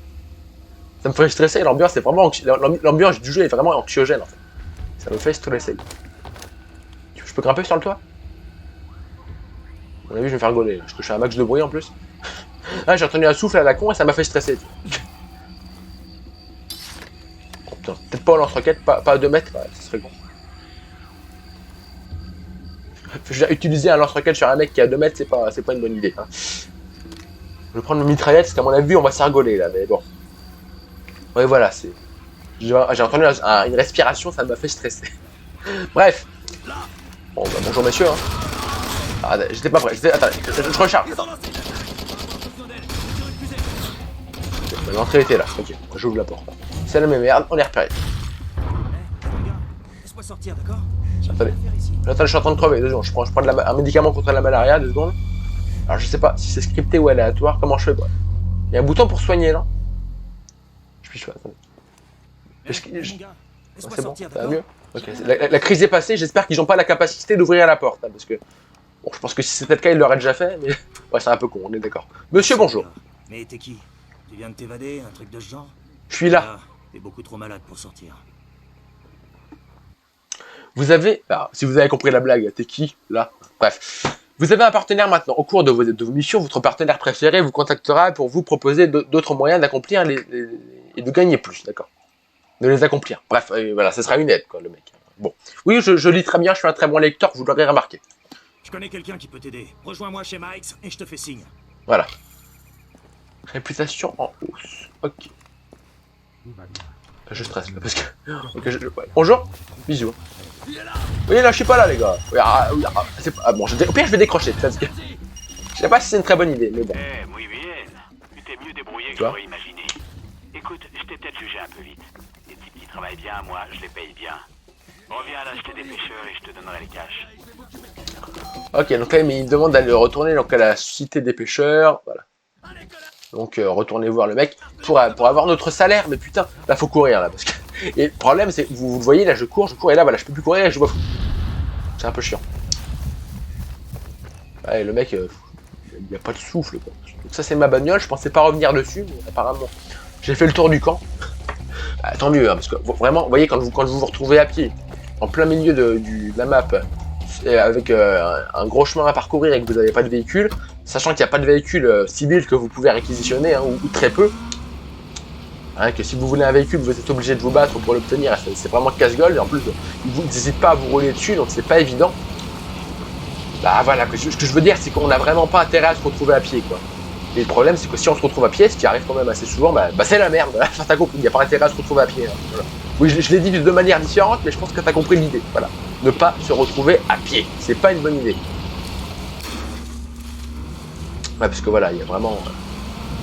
A: Ça me fait stresser, l'ambiance est vraiment l'ambiance du jeu est vraiment anxiogène en fait. Ça me fait stresser. Je peux grimper sur le toit? À mon avis, je vais me faire gauler, parce que je fais un max de bruit en plus. Ah, j'ai entendu un souffle à la con et ça m'a fait stresser. Oh, putain, peut-être pas au lance-roquette, pas à 2 mètres, ouais, ça serait con. Utiliser un lance-roquette sur un mec qui est à 2 mètres, c'est pas une bonne idée. Hein. Je vais prendre une mitraillette, parce qu'à mon avis, on va s'argoler là, mais bon. Ouais, voilà, c'est. J'ai entendu une respiration, ça m'a fait stresser. Bref. Bon, bah, bonjour messieurs. Hein. Ah, j'étais pas prêt, attends, je recharge. Okay, l'entrée était là, ok, j'ouvre la porte. C'est la même merde, on est repéré.
D: Laisse-moi sortir, d'accord?
A: Attendez. Attends, je suis en train de crever, 2 secondes. Je prends un médicament contre la malaria, 2 secondes. Alors je sais pas si c'est scripté ou aléatoire, comment je fais pas. Il y a un bouton pour soigner, non? Je puis attendez. C'est bon, ça va mieux. Ok, la crise est passée, j'espère qu'ils n'ont pas la capacité d'ouvrir la porte, hein, parce que... Bon, je pense que si c'était le cas, ils l'auraient déjà fait, mais... Ouais, c'est un peu con, on est d'accord. Monsieur, bonjour.
D: Mais t'es qui? Tu viens de t'évader, un truc de ce genre?
A: Je suis là.
D: T'es beaucoup trop malade pour sortir.
A: Vous avez... Alors, si vous avez compris la blague, t'es qui, là? Bref. Vous avez un partenaire maintenant. Au cours de vos missions, votre partenaire préféré vous contactera pour vous proposer d'autres moyens d'accomplir et de gagner plus, d'accord? De les accomplir. Bref, voilà, ce sera une aide, quoi, le mec. Bon. Oui, je lis très bien, je suis un très bon lecteur, vous l'aurez remarqué.
D: Je connais quelqu'un qui peut t'aider. Rejoins-moi chez Mike et je te fais signe.
A: Voilà. Réputation en hausse. Ok. Je stresse, parce que... Okay, ouais. Bonjour. Bisous. Oui, là, je suis pas là, les gars. Bon, au pire, je vais décrocher. Parce que... Je sais pas si c'est une très bonne idée, mais bon.
F: Eh, muy bien. Tu t'es mieux débrouillé que j'aurais imaginé. Écoute, je t'ai peut-être jugé un peu vite. Les types qui travaillent bien, moi, je les paye bien. Reviens à l'acheter des pêcheurs et je te donnerai les cash.
A: Ok, donc là, il me demande d'aller retourner donc, à la société des pêcheurs. Voilà. Donc, retournez voir le mec pour avoir notre salaire. Mais putain, là, faut courir, là. Parce que... Et le problème, c'est que vous le voyez, là, je cours, et là, voilà, je peux plus courir et je vois fou. C'est un peu chiant. Ouais, le mec, il n'y a pas de souffle, quoi. Donc ça, c'est ma bagnole, je pensais pas revenir dessus, mais apparemment, j'ai fait le tour du camp. Bah, tant mieux, hein, parce que vraiment, vous voyez, quand vous vous retrouvez à pied, en plein milieu de la map, avec un gros chemin à parcourir et que vous n'avez pas de véhicule, sachant qu'il n'y a pas de véhicule civil que vous pouvez réquisitionner, hein, ou très peu, hein, que si vous voulez un véhicule, vous êtes obligé de vous battre pour l'obtenir, c'est vraiment casse-gueule, et en plus, ils n'hésitent pas à vous rouler dessus, donc c'est pas évident. Bah voilà, ce que je veux dire, c'est qu'on n'a vraiment pas intérêt à se retrouver à pied, quoi. Et le problème, c'est que si on se retrouve à pied, ce qui arrive quand même assez souvent, bah c'est la merde, voilà, t'as compris, il n'y a pas intérêt à se retrouver à pied. Hein, voilà. Oui, je l'ai dit de 2 manières différentes, mais je pense que t'as compris l'idée, voilà. Ne pas se retrouver à pied, c'est pas une bonne idée. Ouais, parce que voilà, il y a vraiment...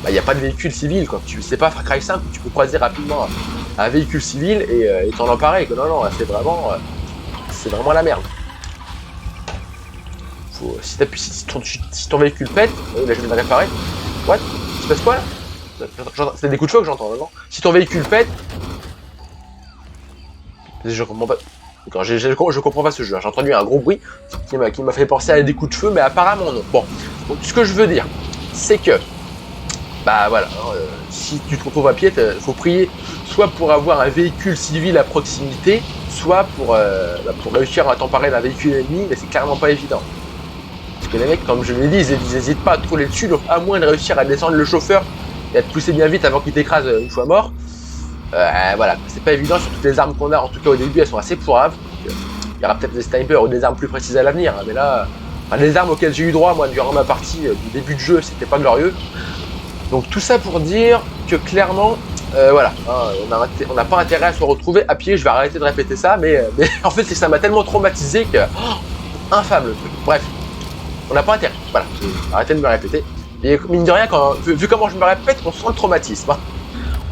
A: Bah, il n'y a pas de véhicule civil, quoi. C'est pas Far Cry 5 où tu peux croiser rapidement un véhicule civil et t'en emparer, quoi. Non, non, c'est vraiment la merde. Si ton véhicule pète, là je viens de réparer. What? Il se passe quoi là? C'est des coups de feu que j'entends, non? Si ton véhicule pète. Je comprends pas. Quand je comprends pas ce jeu. J'ai entendu un gros bruit qui m'a fait penser à des coups de feu, mais apparemment non. Bon, donc, ce que je veux dire, c'est que, bah voilà, si tu te retrouves à pied, faut prier soit pour avoir un véhicule civil à proximité, soit pour réussir à t'emparer d'un véhicule ennemi, mais c'est clairement pas évident. Parce que les mecs, comme je l'ai dit, ils n'hésitent pas à te rouler dessus, donc à moins de réussir à descendre le chauffeur et à te pousser bien vite avant qu'il t'écrase une fois mort. Voilà, c'est pas évident, sur toutes les armes qu'on a, en tout cas au début, elles sont assez pourraves. Il y aura peut-être des snipers ou des armes plus précises à l'avenir, hein, mais là, les armes auxquelles j'ai eu droit, moi, durant ma partie du début de jeu, c'était pas glorieux. Donc tout ça pour dire que clairement, voilà, hein, on n'a pas intérêt à se retrouver à pied, je vais arrêter de répéter ça, mais en fait, c'est que ça m'a tellement traumatisé que... infâme le truc. Bref, on n'a pas intérêt, voilà, arrêtez de me répéter. Et mine de rien, vu comment je me répète, on sent le traumatisme. Hein.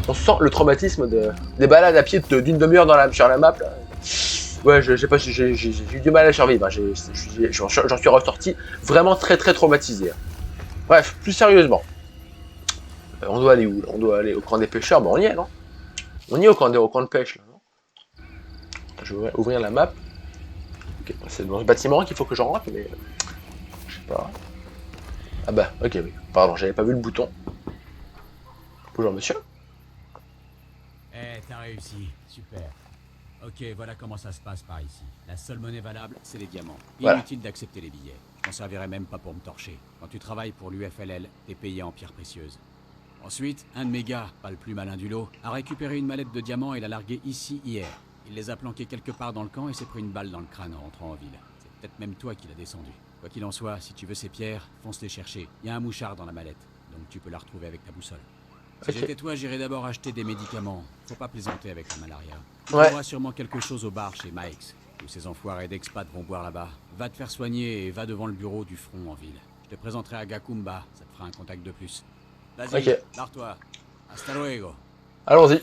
A: On sent le traumatisme des balades à pied d'une demi-heure sur la map. Là. Ouais, j'ai eu du mal à survivre. Hein. J'en suis ressorti vraiment très très traumatisé. Hein. Bref, plus sérieusement. On doit aller où là? On doit aller au camp des pêcheurs. Bon, on y est, non? On y est au camp de pêche, là, non? Je vais ouvrir la map. Okay, c'est dans ce bâtiment qu'il faut que je rentre, mais... je sais pas... Ah bah, ok, oui. Pardon, j'avais pas vu le bouton. Bonjour, monsieur.
B: T'as réussi. Super. Ok, voilà comment ça se passe par ici. La seule monnaie valable, c'est les diamants. Inutile d'accepter les billets. Je m'en servirai même pas pour me torcher. Quand tu travailles pour l'UFLL, t'es payé en pierres précieuses. Ensuite, un de mes gars, pas le plus malin du lot, a récupéré une mallette de diamants et l'a larguée ici hier. Il les a planqués quelque part dans le camp et s'est pris une balle dans le crâne en rentrant en ville. C'est peut-être même toi qui l'as descendu. Quoi qu'il en soit, si tu veux ces pierres, fonce les chercher. Il y a un mouchard dans la mallette, donc tu peux la retrouver avec ta boussole. Si j'étais toi, j'irais d'abord acheter des médicaments. Faut pas plaisanter avec la malaria. Tu trouveras sûrement quelque chose au bar chez Mike's. Tous ces enfoirés d'expats vont boire là-bas. Va te faire soigner et va devant le bureau du front en ville. Je te présenterai à Gakumba, ça te fera un contact de plus. Vas-y, barre-toi. Hasta luego.
A: Allons-y.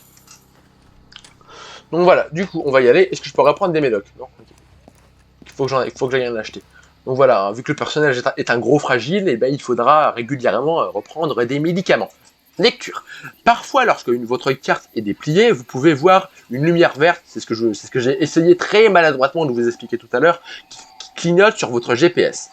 A: Donc voilà, du coup, on va y aller. Est-ce que je peux reprendre des médocs? Non, okay. Il faut que j'aille en acheter. Donc voilà, hein, vu que le personnage est un gros fragile, et ben, il faudra régulièrement reprendre des médicaments. Lecture. Parfois, lorsque votre carte est dépliée, vous pouvez voir une lumière verte, c'est ce que j'ai essayé très maladroitement de vous expliquer tout à l'heure, qui clignote sur votre GPS.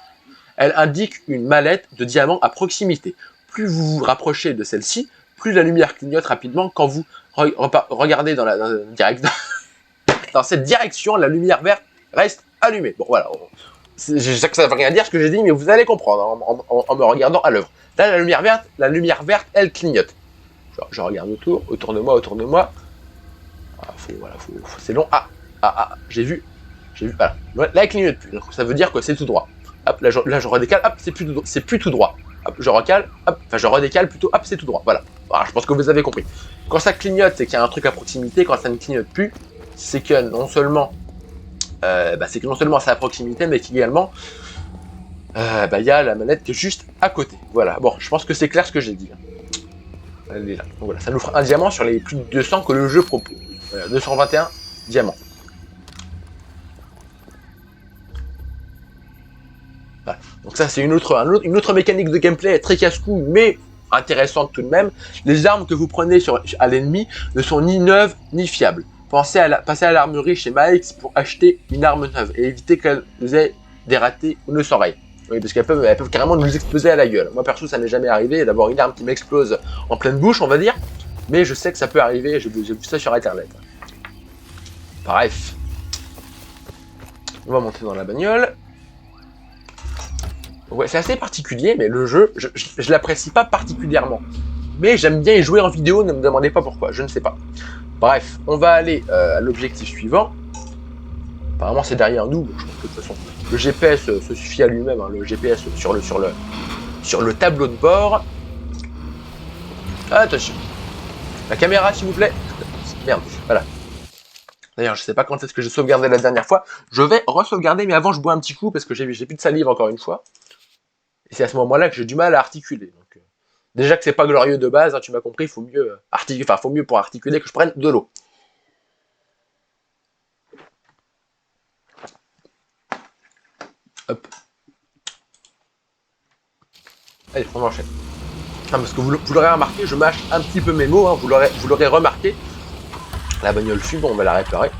A: Elle indique une mallette de diamants à proximité. Plus vous vous rapprochez de celle-ci, plus la lumière clignote rapidement. Quand vous regardez dans cette direction, la lumière verte reste allumée. Bon voilà, je sais que ça ne veut rien dire ce que j'ai dit, mais vous allez comprendre en me regardant à l'œuvre. Là, la lumière verte, elle clignote. Je regarde autour de moi. Ah, c'est long. J'ai vu. Voilà. Là, elle clignote plus. Donc, ça veut dire que c'est tout droit. Hop, là, je redécale. Hop, c'est plus tout droit. Hop, je recale. Hop, enfin, je redécale plutôt. Hop, c'est tout droit. Voilà. Je pense que vous avez compris. Quand ça clignote, c'est qu'il y a un truc à proximité. Quand ça ne clignote plus, c'est que non seulement c'est à proximité, mais qu'également il y a la manette qui est juste à côté. Voilà, bon, je pense que c'est clair ce que j'ai dit. Elle est là. Donc voilà, ça nous fera un diamant sur les plus de 200 que le jeu propose. Voilà, 221 diamants. Voilà. Donc ça, c'est une autre mécanique de gameplay très casse-cou, mais intéressante tout de même. Les armes que vous prenez à l'ennemi ne sont ni neuves ni fiables. Pensez à passer à l'armurerie chez Mike's pour acheter une arme neuve et éviter qu'elle ait des ratés ou ne s'enraye. Oui, parce qu'elles peuvent carrément nous exploser à la gueule. Moi perso, ça m'est jamais arrivé d'avoir une arme qui m'explose en pleine bouche, on va dire. Mais je sais que ça peut arriver, j'ai vu ça sur internet. Bref. On va monter dans la bagnole. Ouais, c'est assez particulier, mais le jeu, je l'apprécie pas particulièrement. Mais j'aime bien y jouer en vidéo, ne me demandez pas pourquoi, je ne sais pas. Bref, on va aller à l'objectif suivant. Apparemment c'est derrière nous, je pense que de toute façon le GPS se suffit à lui-même, hein, le GPS sur le tableau de bord. Attention, la caméra s'il vous plaît. Merde, voilà. D'ailleurs je sais pas quand est-ce que j'ai sauvegardé la dernière fois, je vais re-sauvegarder mais avant je bois un petit coup parce que j'ai plus de salive encore une fois. Et c'est à ce moment-là que j'ai du mal à articuler. Donc, déjà que c'est pas glorieux de base, hein, tu m'as compris, il faut mieux pour articuler que je prenne de l'eau. Hop. Allez, on enchaîne. Parce que vous l'aurez remarqué, je mâche un petit peu mes mots, hein, vous l'aurez remarqué. La bagnole fume, on va la réparer.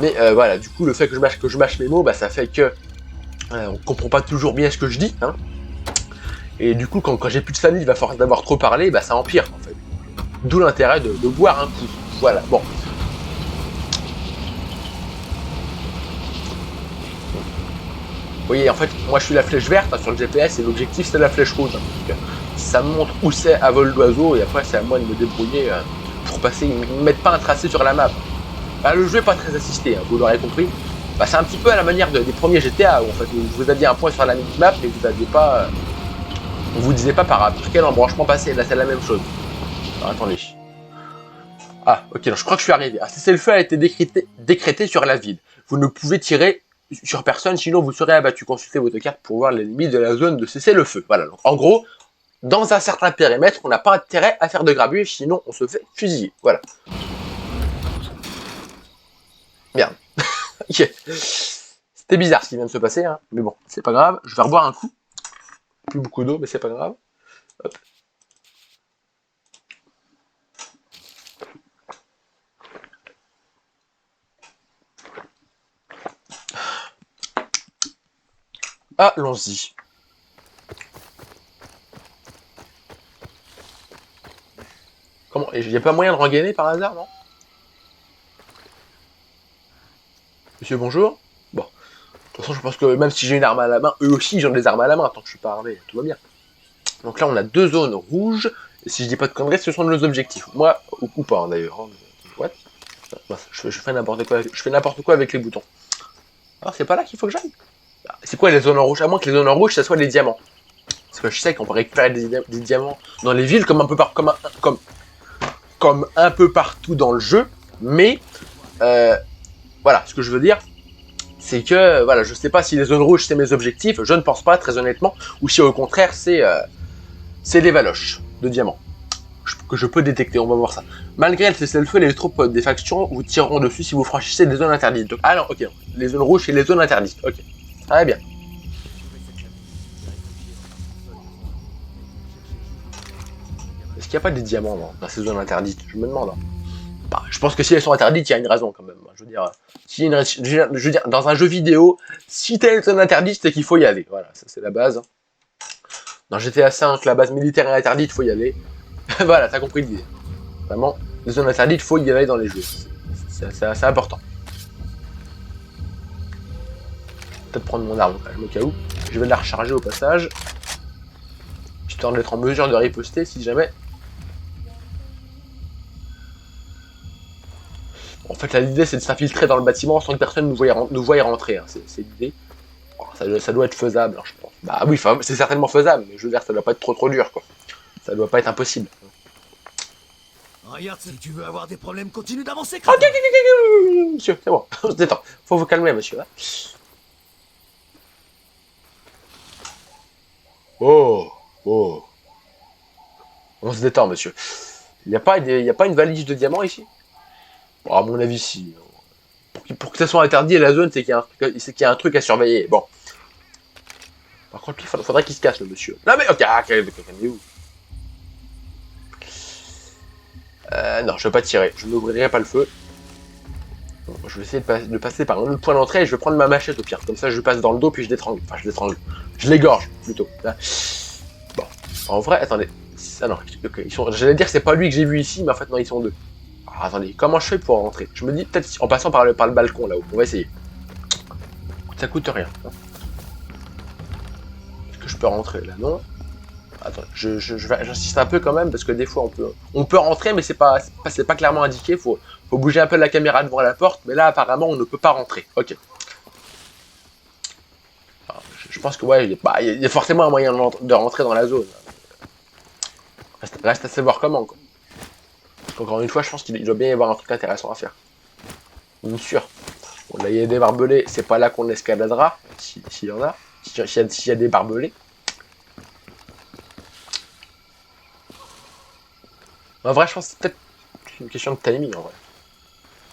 A: Mais voilà, du coup, le fait que je mâche mes mots, bah, ça fait que on comprend pas toujours bien ce que je dis. Hein. Et du coup, quand j'ai plus de famille, à force d'avoir trop parlé, bah, ça empire en fait. D'où l'intérêt de boire un coup. Voilà, bon. Vous voyez, en fait, moi je suis la flèche verte hein, sur le GPS et l'objectif c'est la flèche rouge. Hein. Donc, ça me montre où c'est à vol d'oiseau et après c'est à moi de me débrouiller pour passer. Ils ne mettent pas un tracé sur la map. Bah, le jeu est pas très assisté, hein, vous l'aurez compris. Bah, c'est un petit peu à la manière des premiers GTA où en fait vous aviez un point sur la minimap mais vous aviez pas. On vous disait pas par quel embranchement passer. Là c'est la même chose. Alors, attendez. Ah, ok, donc je crois que je suis arrivé. Un cessez-le-feu a été décrété sur la ville. Vous ne pouvez tirer sur personne, sinon vous serez abattu. Consultez votre carte pour voir les limites de la zone de cessez-le-feu. Voilà, donc en gros, dans un certain périmètre, on n'a pas intérêt à faire de grabuge, sinon on se fait fusiller. Voilà. Merde. Ok. C'était bizarre ce qui vient de se passer, hein. Mais bon, c'est pas grave. Je vais reboire un coup. Plus beaucoup d'eau, mais c'est pas grave. Hop. Allons-y. Comment? Il n'y a pas moyen de rengainer par hasard, non? Monsieur, bonjour. Bon. De toute façon, je pense que même si j'ai une arme à la main, eux aussi, ils ont des armes à la main, tant que je suis pas armé, tout va bien. Donc là, on a 2 zones rouges, et si je dis pas de conneries, ce sont nos objectifs. Moi, ou pas, hein, d'ailleurs. What? Je fais n'importe quoi, je fais n'importe quoi avec les boutons. Alors, c'est pas là qu'il faut que j'aille. C'est quoi les zones en rouge? À moins que les zones en rouge, ça soit les diamants. Parce que je sais qu'on peut récupérer des diamants dans les villes comme un peu partout dans le jeu. Mais voilà, ce que je veux dire, c'est que voilà, je sais pas si les zones rouges c'est mes objectifs. Je ne pense pas, très honnêtement. Ou si au contraire c'est des valoches de diamants que je peux détecter. On va voir ça. Malgré le cessez-le-feu, les troupes des factions vous tireront dessus si vous franchissez des zones interdites. Donc, ah non, ok, les zones rouges et les zones interdites. Ok. Très bien. Est-ce qu'il n'y a pas des diamants dans ces zones interdites? Je me demande. Bah, je pense que si elles sont interdites, il y a une raison quand même. Je veux dire, dans un jeu vidéo, si t'as une zone interdite, c'est qu'il faut y aller. Voilà, ça c'est la base. Dans GTA V, la base militaire est interdite, il faut y aller. Voilà, t'as compris l'idée. Vraiment, les zones interdites, il faut y aller dans les jeux. C'est assez important. Peut-être prendre mon arme quand même au cas où. Je vais la recharger au passage. Histoire d'être en mesure de riposter si jamais. En fait, l'idée c'est de s'infiltrer dans le bâtiment sans que personne nous voie rentrer. Hein. C'est l'idée. Oh, ça doit être faisable, hein, je pense. Bah oui, c'est certainement faisable, mais je veux dire, ça doit pas être trop dur, quoi. Ça doit pas être impossible.
D: Regarde, si tu veux avoir des problèmes, continue d'avancer.
A: Oh, monsieur, c'est bon, on se détend. Faut vous calmer, monsieur. Hein. Oh. On se détend, monsieur. Il n'y a pas une valise de diamants ici? Bon, à mon avis, si. Pour que ça soit interdit à la zone, c'est qu'il y a un truc à surveiller. Bon. Par contre, il faudrait qu'il se casse, le monsieur. Non, mais ok, calmez-vous. Non, je vais pas tirer. Je n'ouvrirai pas le feu. Bon, je vais essayer de passer par un autre point d'entrée et je vais prendre ma machette au pire. Comme ça, je passe dans le dos puis je l'étrangle. Enfin, je l'étrangle. Je l'égorge, plutôt. Là. Bon. En vrai, attendez. Ah non, okay. J'allais dire c'est pas lui que j'ai vu ici, mais en fait, non, ils sont 2. Alors, attendez, comment je fais pour rentrer? Je me dis peut-être en passant par le balcon là-haut. On va essayer. Ça coûte rien. Hein. Est-ce que je peux rentrer là? Non. Attends, j'insiste un peu quand même parce que des fois on peut rentrer, mais c'est pas clairement indiqué. Faut bouger un peu la caméra devant la porte, mais là apparemment on ne peut pas rentrer. Ok. Alors, je pense que ouais, il y a forcément un moyen de rentrer dans la zone. Reste à savoir comment, quoi. Encore une fois, je pense qu'il doit bien y avoir un truc intéressant à faire. Bien sûr. Bon, là, il y a des barbelés, c'est pas là qu'on escaladera, s'il y en a. S'il y a des barbelés. En vrai, je pense que c'est peut-être une question de timing, en vrai.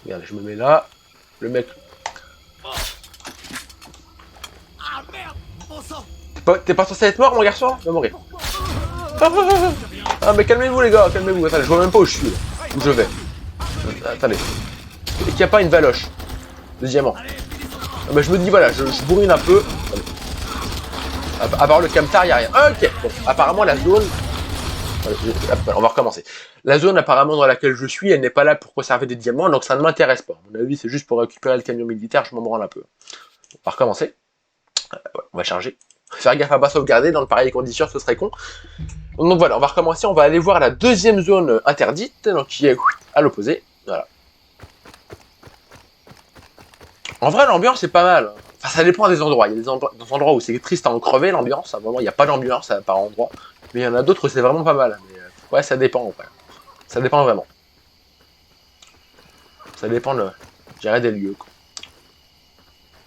A: Regarde, je me mets là. Le mec...
D: Ah merde, bon sang.
A: T'es pas censé être mort, mon garçon? Il va mourir. Ah, mais calmez-vous, les gars, calmez-vous. Attendez, je vois même pas où je suis, là. Où je vais. Attendez. Est-ce qu'il n'y a pas une valoche? de diamants. Bah, je me dis, voilà, je bourrine un peu. À part le camtar, il n'y a rien. Ok, bon, apparemment la zone... On va recommencer. La zone apparemment dans laquelle je suis, elle n'est pas là pour conserver des diamants, donc ça ne m'intéresse pas. À mon avis, c'est juste pour récupérer le camion militaire, je m'en branle un peu. On va recommencer. Ouais, on va charger. Faire gaffe à pas sauvegarder, dans de pareilles conditions, ce serait con. Donc voilà, on va recommencer, on va aller voir la deuxième zone interdite, donc qui est à l'opposé. Voilà. En vrai, l'ambiance est pas mal. Enfin, ça dépend des endroits. Il y a des endroits où c'est triste à en crever, l'ambiance. Vraiment, il n'y a pas d'ambiance par endroit. Mais il y en a d'autres où c'est vraiment pas mal. Mais, ouais, ça dépend, en vrai. Ça dépend vraiment. Ça dépend, je dirais, des lieux, quoi.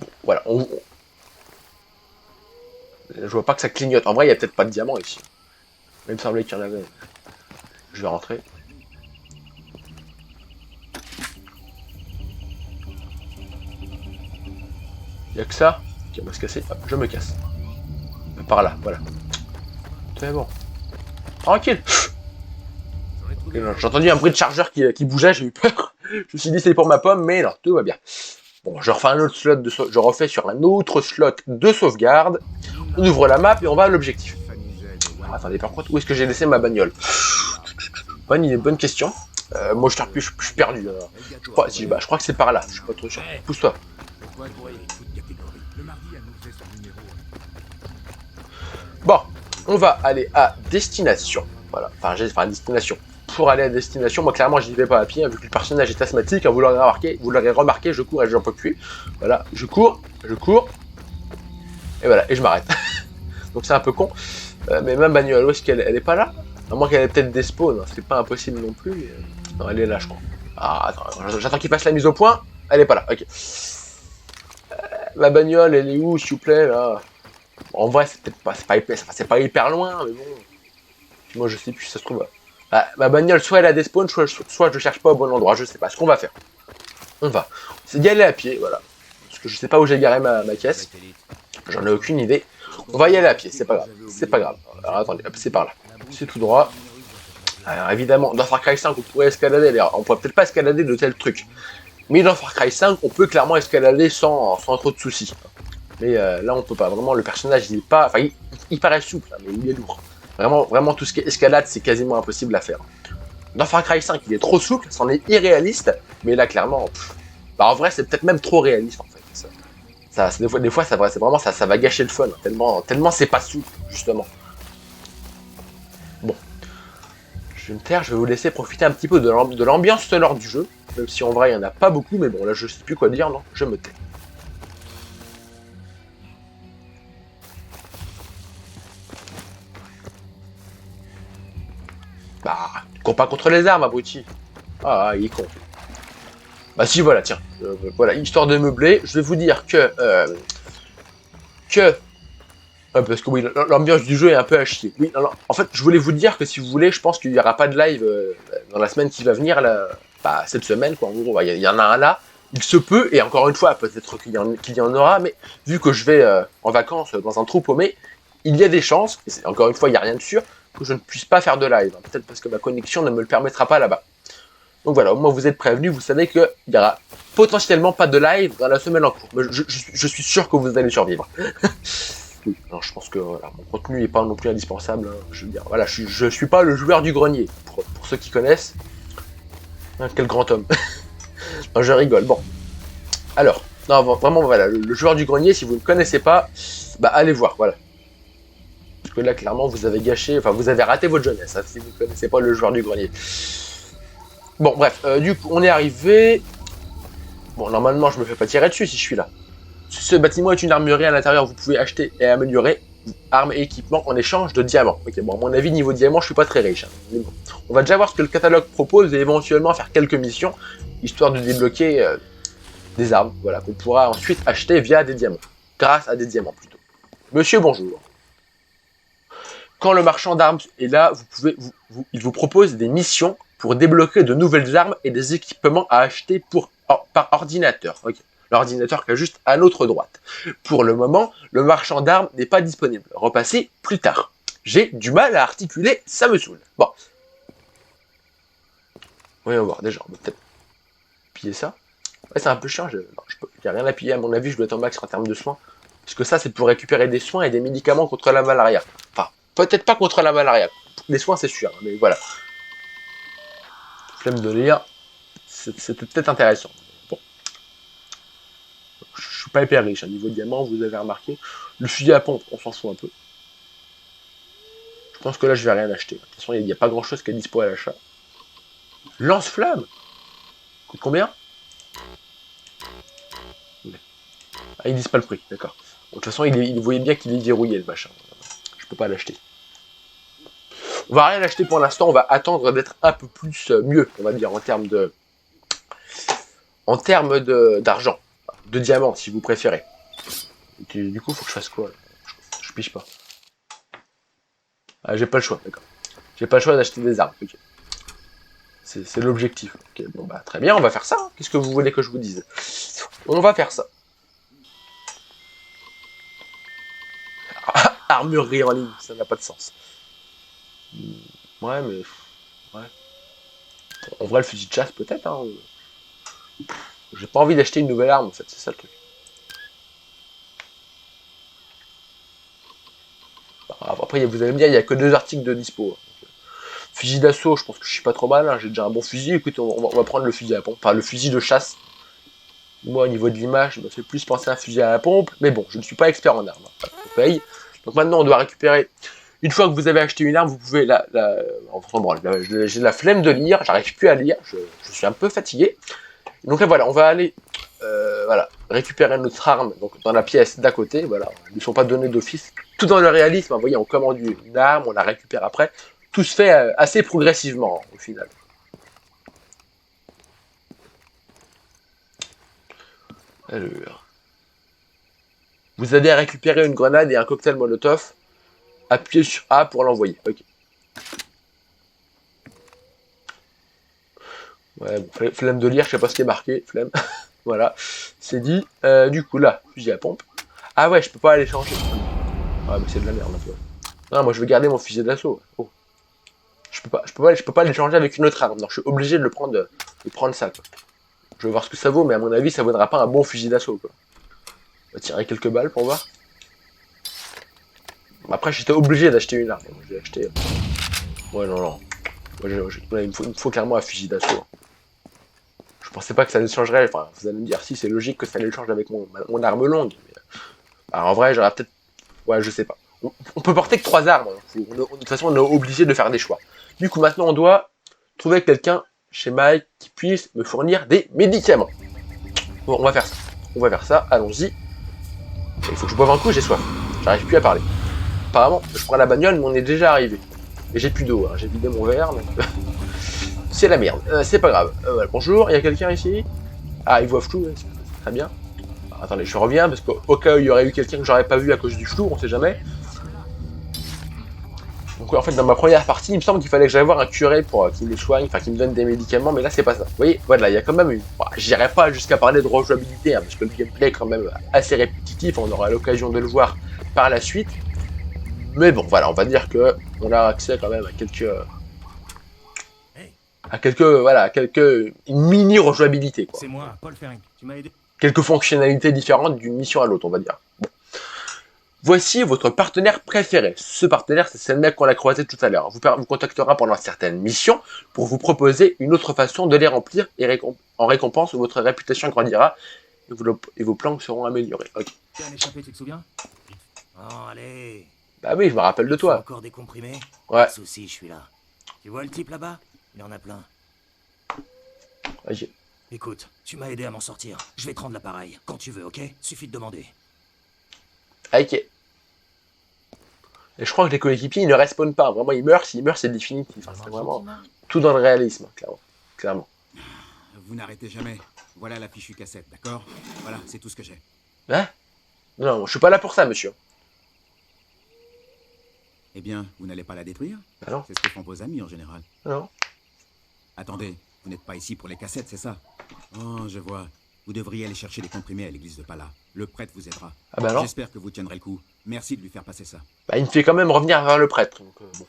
A: Bon, voilà, je vois pas que ça clignote. En vrai, il n'y a peut-être pas de diamant ici. Il me semblait qu'il y en avait. Je vais rentrer. Il y a que ça. Ok, on va se casser. Hop, je me casse. Par là, voilà. C'est bon. Tranquille. Okay, j'ai entendu un bruit de chargeur qui bougeait, j'ai eu peur. Je me suis dit c'est pour ma pomme, mais non, tout va bien. Bon, je refais un autre slot je refais sur un autre slot de sauvegarde. On ouvre la map et on va à l'objectif. Ah, attendez, par contre, où est-ce que j'ai laissé ma bagnole? Bonne question. Moi, je suis perdu. Je crois que c'est par là. Je suis pas trop sûr. Pousse-toi. Bon, on va aller à destination. Voilà, enfin destination. Pour aller à destination, moi clairement j'y vais pas à pied, hein, vu que le personnage est asthmatique, hein, vous l'aurez remarqué, je cours et j'en peux plus. Voilà, je cours, et voilà, et je m'arrête. Donc c'est un peu con. Mais ma bagnole, où est-ce qu'elle est pas là? À moins qu'elle ait peut-être des spawns, hein, c'est pas impossible non plus. Mais... Non, elle est là, je crois. Ah, attends, j'attends qu'il passe la mise au point. Elle est pas là, ok. Ma bagnole, elle est où, s'il vous plaît, là? En vrai, c'est pas hyper loin, mais bon. Moi, je sais plus si ça se trouve. Ah, ma bagnole, soit elle a des spawns, soit je cherche pas au bon endroit. Je sais pas. Ce qu'on va faire. On va. C'est d'y aller à pied, voilà. Parce que je sais pas où j'ai garé ma caisse. J'en ai aucune idée. On va y aller à pied, c'est pas grave. C'est pas grave. Alors attendez, hop, c'est par là. C'est tout droit. Alors évidemment, dans Far Cry 5, on pourrait escalader. Alors, on pourrait peut-être pas escalader de tels trucs. Mais dans Far Cry 5, on peut clairement escalader sans trop de soucis. Mais là, on peut pas. Vraiment, le personnage, il est pas... Enfin, il paraît souple, hein, mais il est lourd. Vraiment, tout ce qui est escalade, c'est quasiment impossible à faire. Dans Far Cry 5, il est trop souple, c'en est irréaliste. Mais là, clairement... Bah, en vrai, c'est peut-être même trop réaliste, en fait. Des fois, c'est vraiment ça va gâcher le fun. Tellement c'est pas souple, justement. Bon. Je vais me taire, je vais vous laisser profiter un petit peu de l'ambiance sonore du jeu. Même si en vrai, il n'y en a pas beaucoup, mais bon, là, je sais plus quoi dire, non, je me tais. Bah, cours pas contre les armes, abruti. Ah, il est con. Bah si, voilà, tiens. Voilà, histoire de meubler, je vais vous dire que... parce que oui, l'ambiance du jeu est un peu à chier. Oui, alors, en fait, je voulais vous dire que si vous voulez, je pense qu'il n'y aura pas de live dans la semaine qui va venir, là, bah, cette semaine, quoi. En gros, il y en a un là. Il se peut, et encore une fois, peut-être qu'il y en aura, mais vu que je vais en vacances dans un trou paumé, il y a des chances, et encore une fois, il n'y a rien de sûr, que je ne puisse pas faire de live. Hein. Peut-être parce que ma connexion ne me le permettra pas là-bas. Donc voilà, au moins vous êtes prévenus, vous savez qu'il n'y aura potentiellement pas de live dans la semaine en cours. Mais je suis sûr que vous allez survivre. Oui, alors je pense que voilà, mon contenu n'est pas non plus indispensable. Hein. Je veux dire, voilà, je suis pas le joueur du grenier, pour ceux qui connaissent. Hein, quel grand homme. Non, je rigole. Bon. Alors, non, vraiment, voilà, le joueur du grenier, si vous ne connaissez pas, bah allez voir, voilà. Parce que là, clairement, vous avez gâché, enfin, vous avez raté votre jeunesse, hein, si vous ne connaissez pas le joueur du grenier. Bon, bref, du coup, on est arrivé. Bon, normalement, je me fais pas tirer dessus si je suis là. Ce bâtiment est une armurerie à l'intérieur, vous pouvez acheter et améliorer armes et équipements en échange de diamants. Ok, bon, à mon avis, niveau diamant, je suis pas très riche. Hein, mais bon. On va déjà voir ce que le catalogue propose et éventuellement faire quelques missions, histoire de débloquer des armes, voilà, qu'on pourra ensuite acheter via des diamants. Grâce à des diamants, plutôt. Monsieur, bonjour. Quand le marchand d'armes est là, il vous propose des missions pour débloquer de nouvelles armes et des équipements à acheter par ordinateur. Okay. L'ordinateur qui est juste à notre droite. Pour le moment, le marchand d'armes n'est pas disponible. Repassez plus tard. J'ai du mal à articuler, ça me saoule. Bon. Voyons voir, déjà, on va peut-être piller ça. Ouais, c'est un peu chiant, j'ai rien appuyé, à mon avis, je dois être au max en termes de soins. Parce que ça, c'est pour récupérer des soins et des médicaments contre la malaria. Enfin, peut-être pas contre la malaria. Les soins, c'est sûr, mais voilà. Flemme de lire, c'était peut-être intéressant. Bon. Je suis pas hyper riche, niveau diamant, vous avez remarqué. Le fusil à pompe, on s'en fout un peu. Je pense que là, je vais rien acheter. De toute façon, il n'y a pas grand-chose qui est dispo à l'achat. Lance-flamme. Coûte combien? Ah, ils disent pas le prix, d'accord. Bon, de toute façon, il voyait bien qu'il est verrouillé, le machin. Je peux pas l'acheter. On va rien l'acheter pour l'instant, on va attendre d'être un peu plus mieux, on va dire, en termes d'argent. De diamants, si vous préférez. Et du coup, faut que je fasse quoi là? Je pige pas. Ah, j'ai pas le choix, d'accord. J'ai pas le choix d'acheter des armes, ok. C'est l'objectif. Ok, bon bah très bien, on va faire ça. Hein. Qu'est-ce que vous voulez que je vous dise? On va faire ça. Armurerie en ligne, ça n'a pas de sens. Ouais, mais... Ouais. En vrai, le fusil de chasse, peut-être. Hein. J'ai pas envie d'acheter une nouvelle arme, en fait. C'est ça le truc. Après, vous allez me dire, il n'y a que 2 articles de dispo. Fusil d'assaut, je pense que je suis pas trop mal. Hein. J'ai déjà un bon fusil. Écoute, on va prendre le fusil à pompe. Enfin, le fusil de chasse. Moi, au niveau de l'image, ça me fait plus penser à un fusil à la pompe. Mais bon, je ne suis pas expert en armes. Hein. On paye. Donc maintenant, on doit récupérer... Une fois que vous avez acheté une arme, vous pouvez j'ai la flemme de lire, j'arrive plus à lire, je suis un peu fatigué. Donc là, voilà, on va aller voilà, récupérer notre arme donc, dans la pièce d'à côté. Voilà, ils ne sont pas donnés d'office. Tout dans le réalisme, vous voyez, on commande une arme, on la récupère après. Tout se fait assez progressivement, au final. Alors... Vous allez récupérer une grenade et un cocktail Molotov. Appuyez sur A pour l'envoyer. Ok. Ouais, bon, flemme de lire, je sais pas ce qui est marqué. Flemme. Voilà. C'est dit. Du coup, là, fusil à pompe. Ah ouais, je peux pas aller changer. Ouais, mais c'est de la merde, toi. Non, moi je veux garder mon fusil d'assaut. Oh. Je peux pas l'échanger avec une autre arme. Non, je suis obligé de prendre ça, quoi. Je vais voir ce que ça vaut, mais à mon avis, ça vaudra pas un bon fusil d'assaut, quoi. On va tirer quelques balles pour voir. Après, j'étais obligé d'acheter une arme. J'ai acheté... Ouais, non. Moi, il me faut clairement un fusil d'assaut. Je pensais pas que ça le changerait. Enfin, vous allez me dire, si, c'est logique que ça le change avec mon arme longue. Mais... Alors, en vrai, j'aurais peut-être... Ouais, je sais pas. On peut porter que 3 armes. Hein. De toute façon, on est obligé de faire des choix. Du coup, maintenant, on doit trouver quelqu'un chez Mike qui puisse me fournir des médicaments. Bon, on va faire ça. On va faire ça. Allons-y. Il faut que je boive un coup, j'ai soif. J'arrive plus à parler. Apparemment, je prends la bagnole, mais on est déjà arrivé. Et j'ai plus d'eau, hein. J'ai vidé mon verre, donc... c'est la merde. C'est pas grave. Voilà. Bonjour, il y a quelqu'un ici? Ah, il voit flou, ouais. Très bien. Alors, attendez, je reviens, parce qu'au cas où il y aurait eu quelqu'un que j'aurais pas vu à cause du flou, on sait jamais. Donc en fait, dans ma première partie, il me semble qu'il fallait que j'aille voir un curé pour qu'il me soigne, enfin qu'il me donne des médicaments, mais là c'est pas ça. Vous voyez, voilà, il y a quand même une... Bon, j'irai pas jusqu'à parler de rejouabilité, hein, parce que le gameplay est quand même assez répétitif, on aura l'occasion de le voir par la suite. Mais bon, voilà, on va dire que on a accès quand même à quelques mini rejouabilité, quoi.
D: C'est moi, Paul Ferring. Tu m'as aidé.
A: Quelques fonctionnalités différentes d'une mission à l'autre, on va dire. Bon. Voici votre partenaire préféré. Ce partenaire, c'est le mec qu'on a croisé tout à l'heure. Vous contactera pendant certaines missions pour vous proposer une autre façon de les remplir et en récompense, votre réputation grandira et vos plans seront améliorés. Ok.
D: Tu as un échappé, tu te souviens? Oh, allez.
A: Bah oui, je me rappelle de toi.
D: Encore des comprimés?
A: Ouais.
D: Pas de soucis, je suis là. Tu vois le type là-bas? Il en a plein.
A: Ok.
D: Écoute, tu m'as aidé à m'en sortir. Je vais te rendre l'appareil. Quand tu veux, ok? Suffit de demander.
A: Ok. Et je crois que les coéquipiers, ils ne respawnent pas. Vraiment, ils meurent. S'ils meurent, c'est définitif. Enfin, c'est vraiment tout dans le réalisme, clairement.
B: Vous n'arrêtez jamais. Voilà la fichue cassette, d'accord? Voilà, c'est tout ce que j'ai.
A: Hein? Non, je suis pas là pour ça, monsieur.
B: Eh bien, vous n'allez pas la détruire?
A: Ah non.
B: C'est ce que font vos amis en général.
A: Non.
B: Attendez, vous n'êtes pas ici pour les cassettes, c'est ça? Oh, je vois. Vous devriez aller chercher des comprimés à l'église de Pala. Le prêtre vous aidera.
A: Ah bah non.
B: J'espère que vous tiendrez le coup. Merci de lui faire passer ça.
A: Bah, il me fait quand même revenir vers le prêtre. Donc, bon.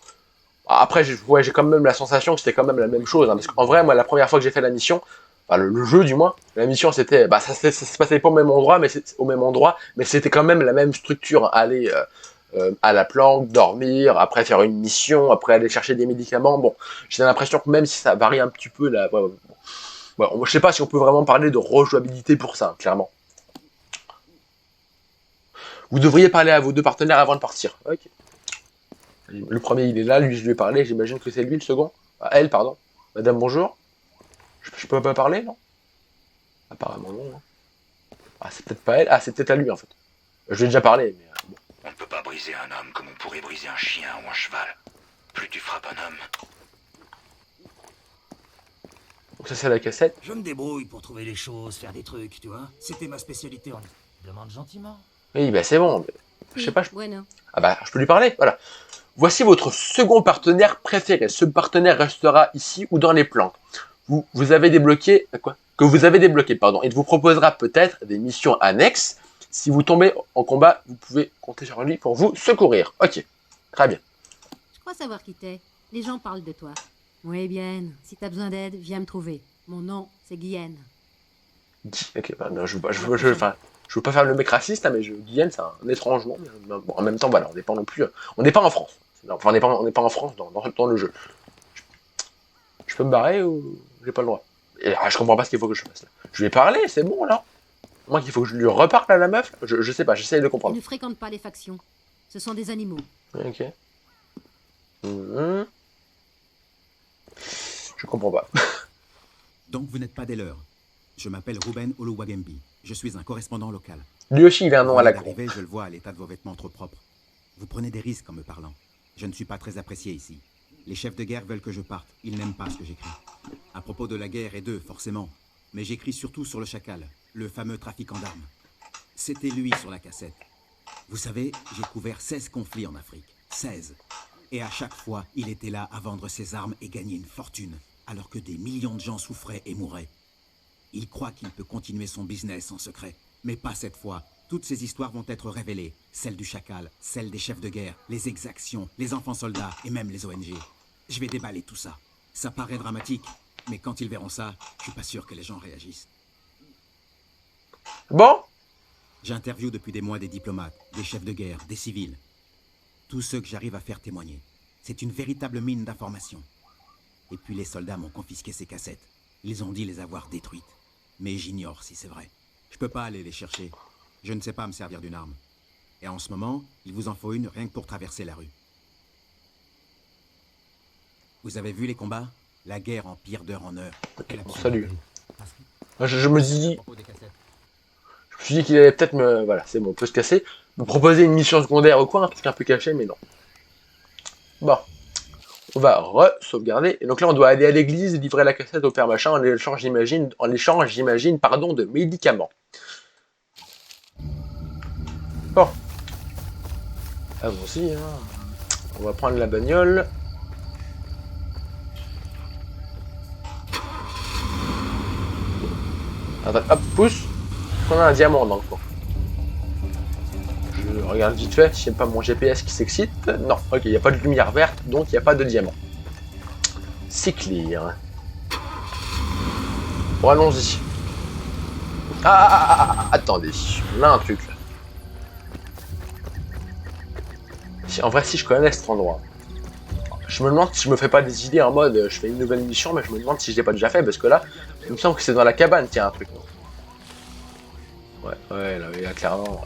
A: Après, j'ai quand même la sensation que c'était quand même la même chose. Hein, parce qu'en vrai, moi, la première fois que j'ai fait la mission, Enfin, le jeu du moins. La mission c'était, bah ça se passait pas au même endroit, mais c'était quand même la même structure. Aller à la planque, dormir, après faire une mission, après aller chercher des médicaments. Bon, j'ai l'impression que même si ça varie un petit peu là, je sais pas si on peut vraiment parler de rejouabilité pour ça, clairement. Vous devriez parler à vos deux partenaires avant de partir. Ok. Le premier il est là, lui je lui ai parlé, j'imagine que c'est lui le second. Ah, elle, pardon. Madame, bonjour. Je peux pas parler, non? Apparemment non. Hein. Ah, c'est peut-être pas elle. Ah, c'est peut-être à lui en fait. Je lui ai déjà parlé, mais bon.
E: On ne peut pas briser un homme comme on pourrait briser un chien ou un cheval. Plus tu frappes un homme.
A: Donc ça c'est la cassette.
H: Je me débrouille pour trouver les choses, faire des trucs, tu vois. C'était ma spécialité en... Demande gentiment.
A: Oui, bah c'est bon. Mais... Je sais pas.
G: Bueno.
A: Ah bah, je peux lui parler, voilà. Voici votre second partenaire préféré. Ce partenaire restera ici ou dans les planques. Vous avez débloqué... Quoi? Que vous avez débloqué, pardon. Il vous proposera peut-être des missions annexes. Si vous tombez en combat, vous pouvez compter sur lui pour vous secourir. Ok, très bien.
I: Je crois savoir qui t'es. Les gens parlent de toi. Oui, bien. Si t'as besoin d'aide, viens me trouver. Mon nom, c'est Guyenne.
A: Ok, bah, non, je veux pas faire le mec raciste, hein, mais Guyenne, c'est un étrange nom. Bon, en même temps, voilà, on n'est pas non plus... on n'est pas en France. Enfin, on n'est pas en France dans le jeu. Je peux me barrer ou j'ai pas le droit? Je comprends pas ce qu'il faut que je fasse là. Je lui ai parlé, c'est bon là. Moi qu'il faut que je lui reparle à la meuf, je sais pas, j'essaye de
I: Ils
A: comprendre.
I: ne fréquentent pas les factions. Ce sont des animaux.
A: Ok. Je comprends pas.
J: Donc vous n'êtes pas des leurs. Je m'appelle Ruben Oluwagembi. Je suis un correspondant local.
A: Lui aussi il a un nom à la con.
J: Arrivé, je le vois à l'état de vos vêtements trop propres. Vous prenez des risques en me parlant. Je ne suis pas très apprécié ici. Les chefs de guerre veulent que je parte. Ils n'aiment pas ce que j'écris. À propos de la guerre et d'eux, forcément. Mais j'écris surtout sur le chacal, le fameux trafiquant d'armes. C'était lui sur la cassette. Vous savez, j'ai couvert 16 conflits en Afrique. 16. Et à chaque fois, il était là à vendre ses armes et gagner une fortune, alors que des millions de gens souffraient et mouraient. Il croit qu'il peut continuer son business en secret. Mais pas cette fois. Toutes ces histoires vont être révélées. Celles du chacal, celles des chefs de guerre, les exactions, les enfants soldats et même les ONG. Je vais déballer tout ça. Ça paraît dramatique, mais quand ils verront ça, je suis pas sûr que les gens réagissent.
A: Bon.
J: J'interviewe depuis des mois des diplomates, des chefs de guerre, des civils. Tous ceux que j'arrive à faire témoigner. C'est une véritable mine d'informations. Et puis les soldats m'ont confisqué ces cassettes. Ils ont dit les avoir détruites. Mais j'ignore si c'est vrai. Je peux pas aller les chercher. Je ne sais pas me servir d'une arme. Et en ce moment, il vous en faut une rien que pour traverser la rue. Vous avez vu les combats? La guerre empire d'heure en heure.
A: Bon, salut. Je me suis dit qu'il allait peut-être me... Voilà, c'est bon, on peut se casser. Me proposer une mission secondaire au coin, un truc un peu caché, mais non. Bon. On va re-sauvegarder. Et donc là, on doit aller à l'église et livrer la cassette au père machin en échange, j'imagine, de médicaments. Bon. Allons-y, hein. On va prendre la bagnole. Attends, hop, pousse. On a un diamant dans le coin. Je regarde vite fait si j'aime pas mon GPS qui s'excite. Non, ok, il n'y a pas de lumière verte, donc il n'y a pas de diamant. C'est clear. Bon, allons-y. Attendez, on a un truc là. En vrai, si je connais cet endroit. Je me demande si je me fais pas des idées en mode je fais une nouvelle mission, mais je me demande si je l'ai pas déjà fait parce que là, il me semble que c'est dans la cabane qu'il y a un truc. Ouais, là clairement.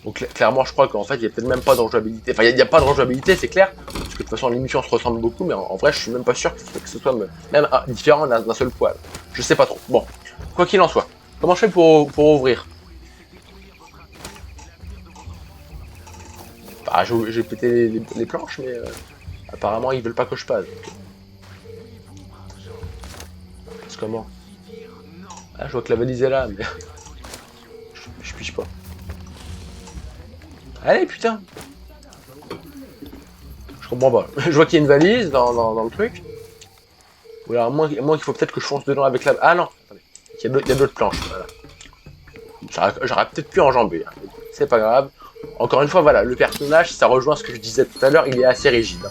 A: Donc clairement, je crois qu'en fait, il y a peut-être même pas de rejouabilité. Enfin, il n'y a pas de rejouabilité, c'est clair, parce que de toute façon, les missions se ressemblent beaucoup, mais en vrai, je suis même pas sûr que ce soit même différent d'un seul poil. Je sais pas trop. Bon, quoi qu'il en soit, comment je fais pour ouvrir? Bah, j'ai pété les planches, mais apparemment, ils veulent pas que je passe. C'est comment? Ah, je vois que la valise est là, mais je pige pas. Allez, putain! Je comprends pas. Je vois qu'il y a une valise dans le truc. Ou alors, moins qu'il faut peut-être que je fonce dedans avec la... Ah non! Attendez. Il y a d'autres planches. Voilà. J'aurais peut-être pu enjamber. Hein. C'est pas grave. Encore une fois, voilà, le personnage, ça rejoint ce que je disais tout à l'heure, il est assez rigide.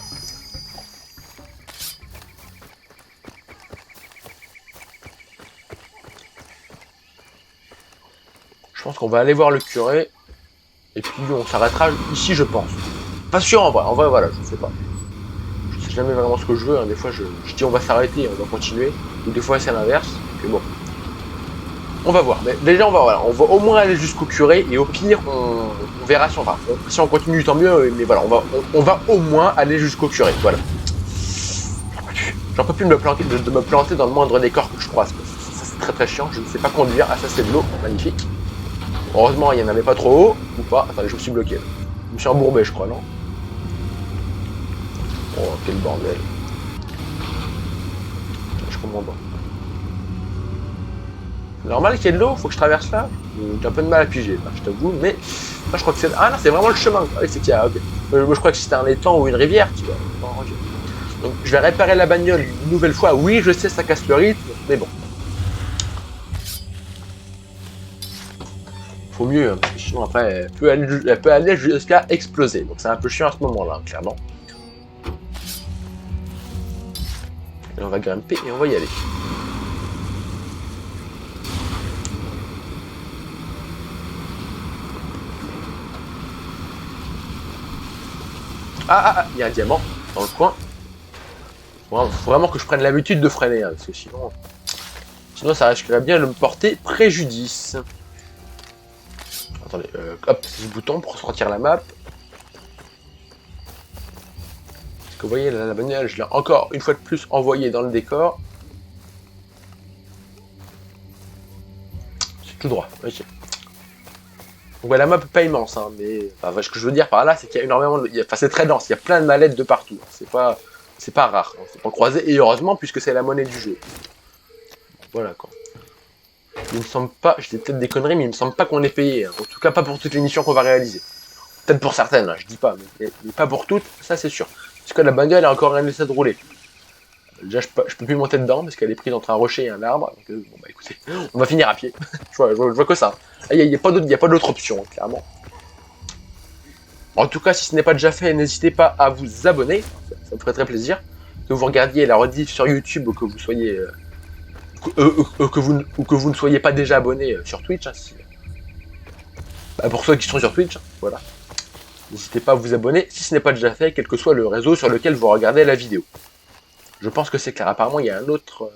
A: Je pense qu'on va aller voir le curé. Et puis on s'arrêtera ici, je pense. Pas sûr en vrai. En vrai, voilà, je sais pas. Je sais jamais vraiment ce que je veux. Hein. Des fois, je dis on va s'arrêter, on va continuer. Ou des fois, c'est l'inverse. Mais bon. On va voir. Mais déjà, on va au moins aller jusqu'au curé. Et au pire, on verra si on va. Si on continue, tant mieux. Mais voilà, on va au moins aller jusqu'au curé. Voilà. J'en peux plus de me planter dans le moindre décor que je croise. Ça, c'est très très chiant. Je ne sais pas conduire. Ah, ça, c'est de l'eau. Magnifique. Heureusement, il n'y en avait pas trop haut, ou pas. Attendez, je me suis bloqué. Je me suis embourbé, je crois, non? Oh, quel bordel. Je comprends pas. C'est normal qu'il y ait de l'eau? Faut que je traverse là? J'ai un peu de mal à piger, là, je t'avoue, mais... Là, je crois que c'est... Ah non, c'est vraiment le chemin. Ah, c'est qu'il y a... Ok. Moi, je crois que c'était un étang ou une rivière, tu vois. Bon, okay. Donc, je vais réparer la bagnole une nouvelle fois. Oui, je sais, ça casse le rythme, mais bon. Faut mieux, hein, parce que sinon après elle peut aller jusqu'à exploser. Donc c'est un peu chiant à ce moment-là, hein, clairement. Et on va grimper et on va y aller. Ah, il y a un diamant dans le coin. Bon, faut vraiment que je prenne l'habitude de freiner, hein, parce que sinon ça risquerait bien de me porter préjudice. Attendez, hop, ce bouton pour sortir la map. Parce que vous voyez, la bagnole, je l'ai encore une fois de plus envoyée dans le décor. C'est tout droit, ok. Donc ouais, la map n'est pas immense, hein, mais enfin, ce que je veux dire par là, c'est qu'il y a énormément de... Enfin, c'est très dense, il y a plein de mallettes de partout. C'est pas rare, hein, c'est pas croisé, et heureusement, puisque c'est la monnaie du jeu. Voilà, quoi. Il me semble pas, je dis peut-être des conneries, mais il me semble pas qu'on est payé. Hein. En tout cas, pas pour toutes les missions qu'on va réaliser. Peut-être pour certaines, hein, je dis pas, mais pas pour toutes, ça c'est sûr. Parce que la bagnole a encore rien laissé de rouler. Déjà, je peux plus monter dedans parce qu'elle est prise entre un rocher et un arbre. Donc, bon, bah écoutez, on va finir à pied. je vois que ça. Il n'y a pas d'autre option, hein, clairement. En tout cas, si ce n'est pas déjà fait, n'hésitez pas à vous abonner. Ça me ferait très plaisir. Que vous regardiez la rediff sur YouTube ou que vous soyez... que vous ne soyez pas déjà abonné sur Twitch, hein, si... bah, pour ceux qui sont sur Twitch, hein, voilà. N'hésitez pas à vous abonner si ce n'est pas déjà fait, quel que soit le réseau sur lequel vous regardez la vidéo. Je pense que c'est clair. Apparemment, il y a une autre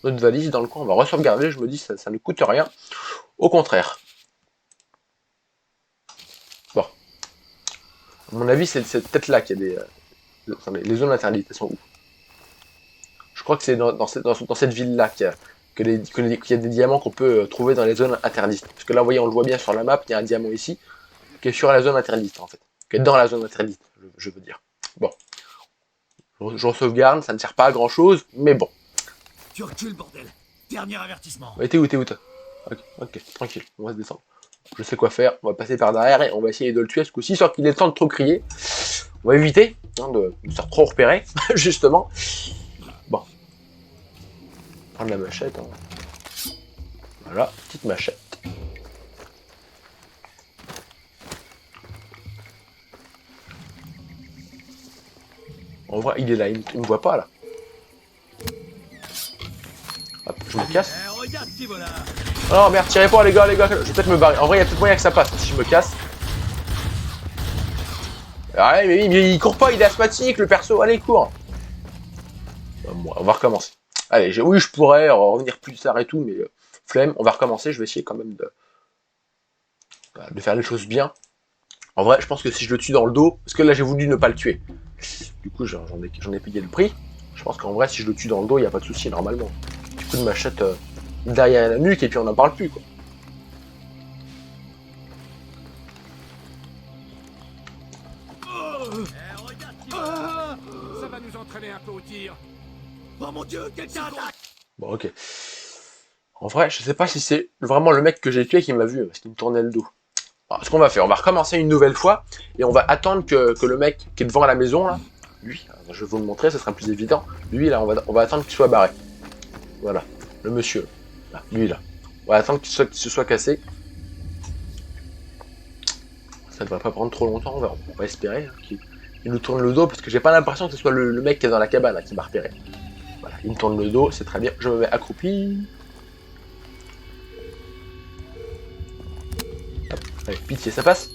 A: valise dans le coin. On va re-sauvegarder. Je me dis, ça ne coûte rien. Au contraire. Bon. À mon avis, c'est peut-être là qu'il y a des... les zones interdites, elles sont où? Je crois que c'est dans cette ville-là qu'il y a des diamants qu'on peut trouver dans les zones interdites. Parce que là, vous voyez, on le voit bien sur la map, il y a un diamant ici, qui est sur la zone interdite, en fait. Qui est dans la zone interdite, je veux dire. Bon. Je sauvegarde, ça ne sert pas à grand-chose, mais bon.
H: Tu recules, bordel. Dernier avertissement.
A: T'es où? Ok, tranquille, on va se descendre. Je sais quoi faire, on va passer par derrière et on va essayer de le tuer ce coup-ci, sans qu'il ait le temps de trop crier. On va éviter hein, de se faire trop repérer, justement. Bon. Prendre la machette. Hein. Voilà, petite machette. En vrai, il est là, il me voit pas là. Hop, je me casse. Oh non, merde, tirez pas les gars, je vais peut-être me barrer. En vrai, il y a peut-être moyen que ça passe si je me casse. Ah ouais, mais il court pas, il est asthmatique le perso, allez, cours. Bon, on va recommencer. Allez, oui, je pourrais revenir plus tard et tout, mais flemme, on va recommencer, je vais essayer quand même de faire les choses bien. En vrai, je pense que si je le tue dans le dos, parce que là j'ai voulu ne pas le tuer. Du coup, j'en ai payé le prix. Je pense qu'en vrai, si je le tue dans le dos, il n'y a pas de souci normalement. Du coup, de machette derrière la nuque et puis on n'en parle plus, quoi.
B: Ça va nous entraîner un peu au tir.
H: Oh mon dieu, quelqu'un attaque!
A: Bon, ok. En vrai, je sais pas si c'est vraiment le mec que j'ai tué qui m'a vu, parce qu'il me tournait le dos. Alors, ce qu'on va faire, on va recommencer une nouvelle fois, et on va attendre que le mec qui est devant la maison, là, lui, je vais vous le montrer, ce sera plus évident, lui, là, on va attendre qu'il soit barré. Voilà, le monsieur, là, lui, là. On va attendre qu'il se soit cassé. Ça devrait pas prendre trop longtemps, on va espérer hein, qu'il nous tourne le dos, parce que j'ai pas l'impression que ce soit le mec qui est dans la cabane là, qui m'a repéré. Voilà, il me tourne le dos, c'est très bien, je me mets accroupi. Allez, pitié, ça passe?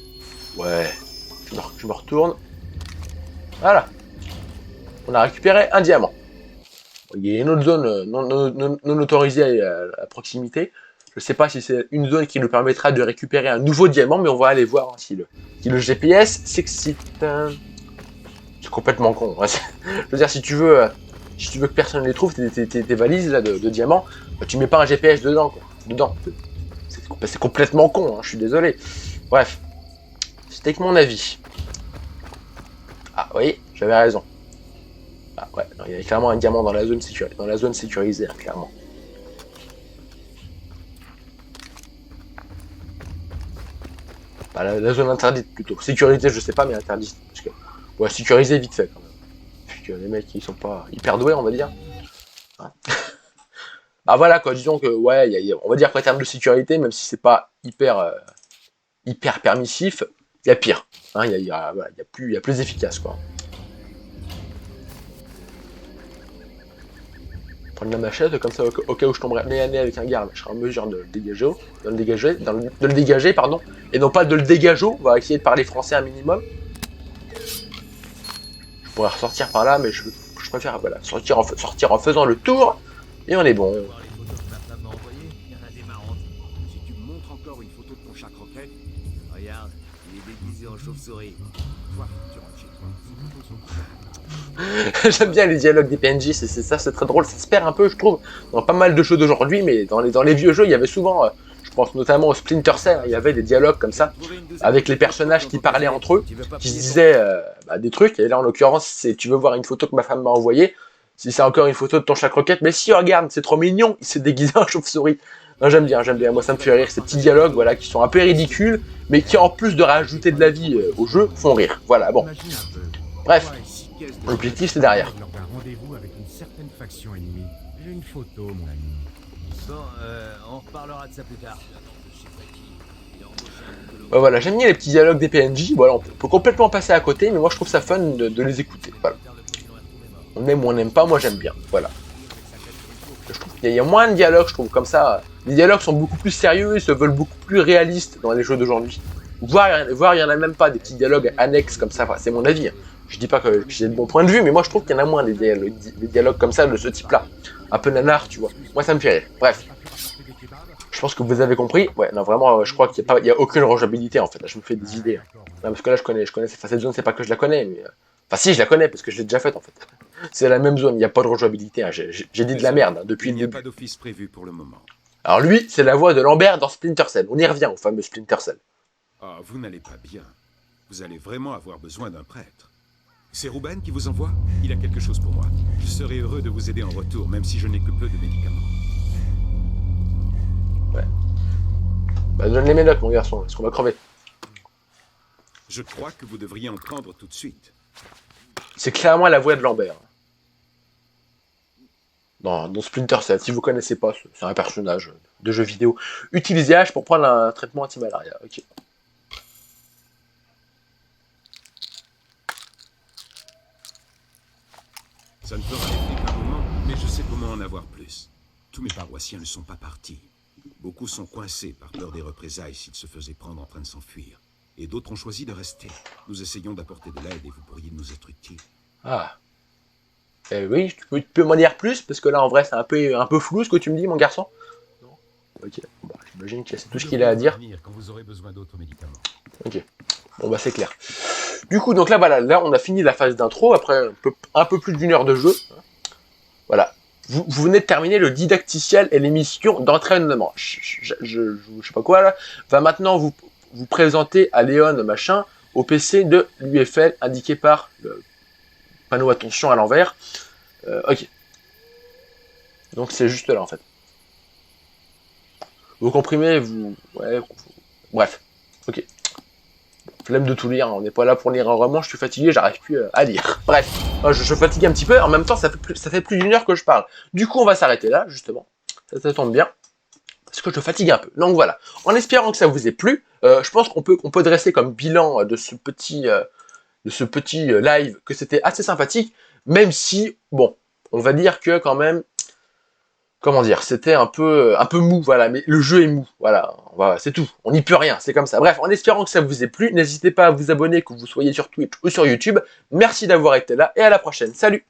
A: Ouais. Je me retourne. Voilà. On a récupéré un diamant. Il y a une autre zone non autorisée à proximité. Je sais pas si c'est une zone qui nous permettra de récupérer un nouveau diamant, mais on va aller voir si le GPS s'excite. C'est complètement con. Hein. Je veux dire, si tu veux que personne ne les trouve, tes valises là, de diamants, bah, tu mets pas un GPS dedans. Quoi. C'est complètement con, hein, je suis désolé. Bref, c'était que mon avis. Ah oui, j'avais raison. Ah ouais, non, il y avait clairement un diamant dans la zone sécurisée, hein, clairement. Bah, la zone interdite plutôt. Sécurité, je sais pas, mais interdite. Parce que, ouais, sécurisée vite fait quand même. Parce que les mecs, ils sont pas hyper doués, on va dire. Hein. Bah voilà quoi, disons que, ouais, on va dire qu'en termes de sécurité, même si c'est pas hyper permissif, il y a pire. Hein, il y a plus efficace quoi. Prendre la machette, comme ça, au cas où je tomberais nez à nez avec un garde, je serai en mesure de le dégager, pardon, et non pas de le dégager. On va essayer de parler français un minimum. Je pourrais ressortir par là, mais je préfère voilà, sortir en faisant le tour, et on est bon.
C: Si tu me montres encore une photo de ton chat croquette, regarde, il est déguisé en chauve-souris. Toi, tu rentres chez toi.
A: J'aime bien les dialogues des PNJ, c'est très drôle, ça se perd un peu je trouve dans pas mal de jeux d'aujourd'hui, mais dans les vieux jeux il y avait souvent, je pense notamment au Splinter Cell, il y avait des dialogues comme ça, avec les personnages qui parlaient entre eux, qui se disaient des trucs, et là en l'occurrence c'est tu veux voir une photo que ma femme m'a envoyée, si c'est encore une photo de ton chat croquette, mais si regarde c'est trop mignon, il s'est déguisé en chauve-souris. J'aime bien, moi ça me fait rire, ces petits dialogues voilà, qui sont un peu ridicules, mais qui en plus de rajouter de la vie au jeu, font rire, voilà bon. Bref. L'objectif c'est derrière.
K: Un rendez-vous avec une certaine faction ennemie. J'ai une photo, mon ami.
H: Bon, on reparlera de ça plus tard.
A: Ouais, voilà, j'aime bien les petits dialogues des PNJ. Voilà, on peut complètement passer à côté, mais moi je trouve ça fun de les écouter. Voilà. On aime ou on n'aime pas, moi j'aime bien. Voilà. Je trouve qu'il y a moins de dialogues, je trouve comme ça. Les dialogues sont beaucoup plus sérieux, ils se veulent beaucoup plus réalistes dans les jeux d'aujourd'hui. Voire il y en a même pas des petits dialogues annexes comme ça. Enfin, c'est mon avis. Hein. Je dis pas que j'ai de bons points de vue, mais moi je trouve qu'il y en a moins des dialogues comme ça de ce type-là. Un peu nanar, tu vois. Moi ça me fait rire. Bref. Je pense que vous avez compris. Ouais, non vraiment, je crois qu'il n'y a aucune rejouabilité en fait. Là, je me fais des idées. Hein. Non, parce que là je connais cette zone, c'est pas que je la connais, mais. Enfin si, je la connais parce que je l'ai déjà faite en fait. C'est la même zone, il n'y a pas de rejouabilité. Hein. J'ai dit de la merde hein, depuis le début.
C: Il n'y a pas d'office prévu pour le moment.
A: Alors lui, c'est la voix de Lambert dans Splinter Cell. On y revient au fameux Splinter Cell.
C: Ah, vous n'allez pas bien. Vous allez vraiment avoir besoin d'un prêtre. C'est Ruben qui vous envoie? Il a quelque chose pour moi. Je serai heureux de vous aider en retour, même si je n'ai que peu de médicaments.
A: Ouais. Bah donne les médocs, mon garçon, est-ce qu'on va crever?
C: Je crois que vous devriez en prendre tout de suite.
A: C'est clairement la voix de Lambert. Dans Splinter Cell, si vous connaissez pas, c'est un personnage de jeu vidéo utilisé H pour prendre un traitement anti-malaria. Ok.
C: Ça ne fera l'effet par moment, mais je sais comment en avoir plus. Tous mes paroissiens ne sont pas partis. Beaucoup sont coincés par peur des représailles s'ils se faisaient prendre en train de s'enfuir. Et d'autres ont choisi de rester. Nous essayons d'apporter de l'aide et vous pourriez nous être utiles.
A: Ah. Oui, tu peux m'en dire plus, parce que là en vrai c'est un peu flou ce que tu me dis mon garçon. Non. Ok, bon, bah, j'imagine que c'est tout ce qu'il a à dire.
K: Quand vous aurez besoin d'autres médicaments.
A: Ok, bon bah c'est clair. Du coup, donc là voilà, là on a fini la phase d'intro, après un peu plus d'une heure de jeu. Voilà, vous venez de terminer le didacticiel et l'émission d'entraînement. Je sais pas quoi là, va maintenant vous présenter à Léon machin au PC de l'UFL indiqué par le panneau attention à l'envers. Ok. Donc c'est juste là en fait. Vous comprimez, ouais, bref. Ok. Flemme de tout lire, on n'est pas là pour lire un roman, je suis fatigué, j'arrive plus à lire. Bref, je fatigue un petit peu, en même temps ça fait plus d'une heure que je parle. Du coup on va s'arrêter là, justement. Ça tombe bien. Parce que je fatigue un peu. Donc voilà. En espérant que ça vous ait plu, je pense qu'on peut dresser comme bilan de ce petit live que c'était assez sympathique, même si, bon, on va dire que quand comment dire, c'était un peu mou, voilà, mais le jeu est mou, voilà, c'est tout, on n'y peut rien, c'est comme ça. Bref, en espérant que ça vous ait plu, n'hésitez pas à vous abonner, que vous soyez sur Twitch ou sur YouTube. Merci d'avoir été là, et à la prochaine, salut!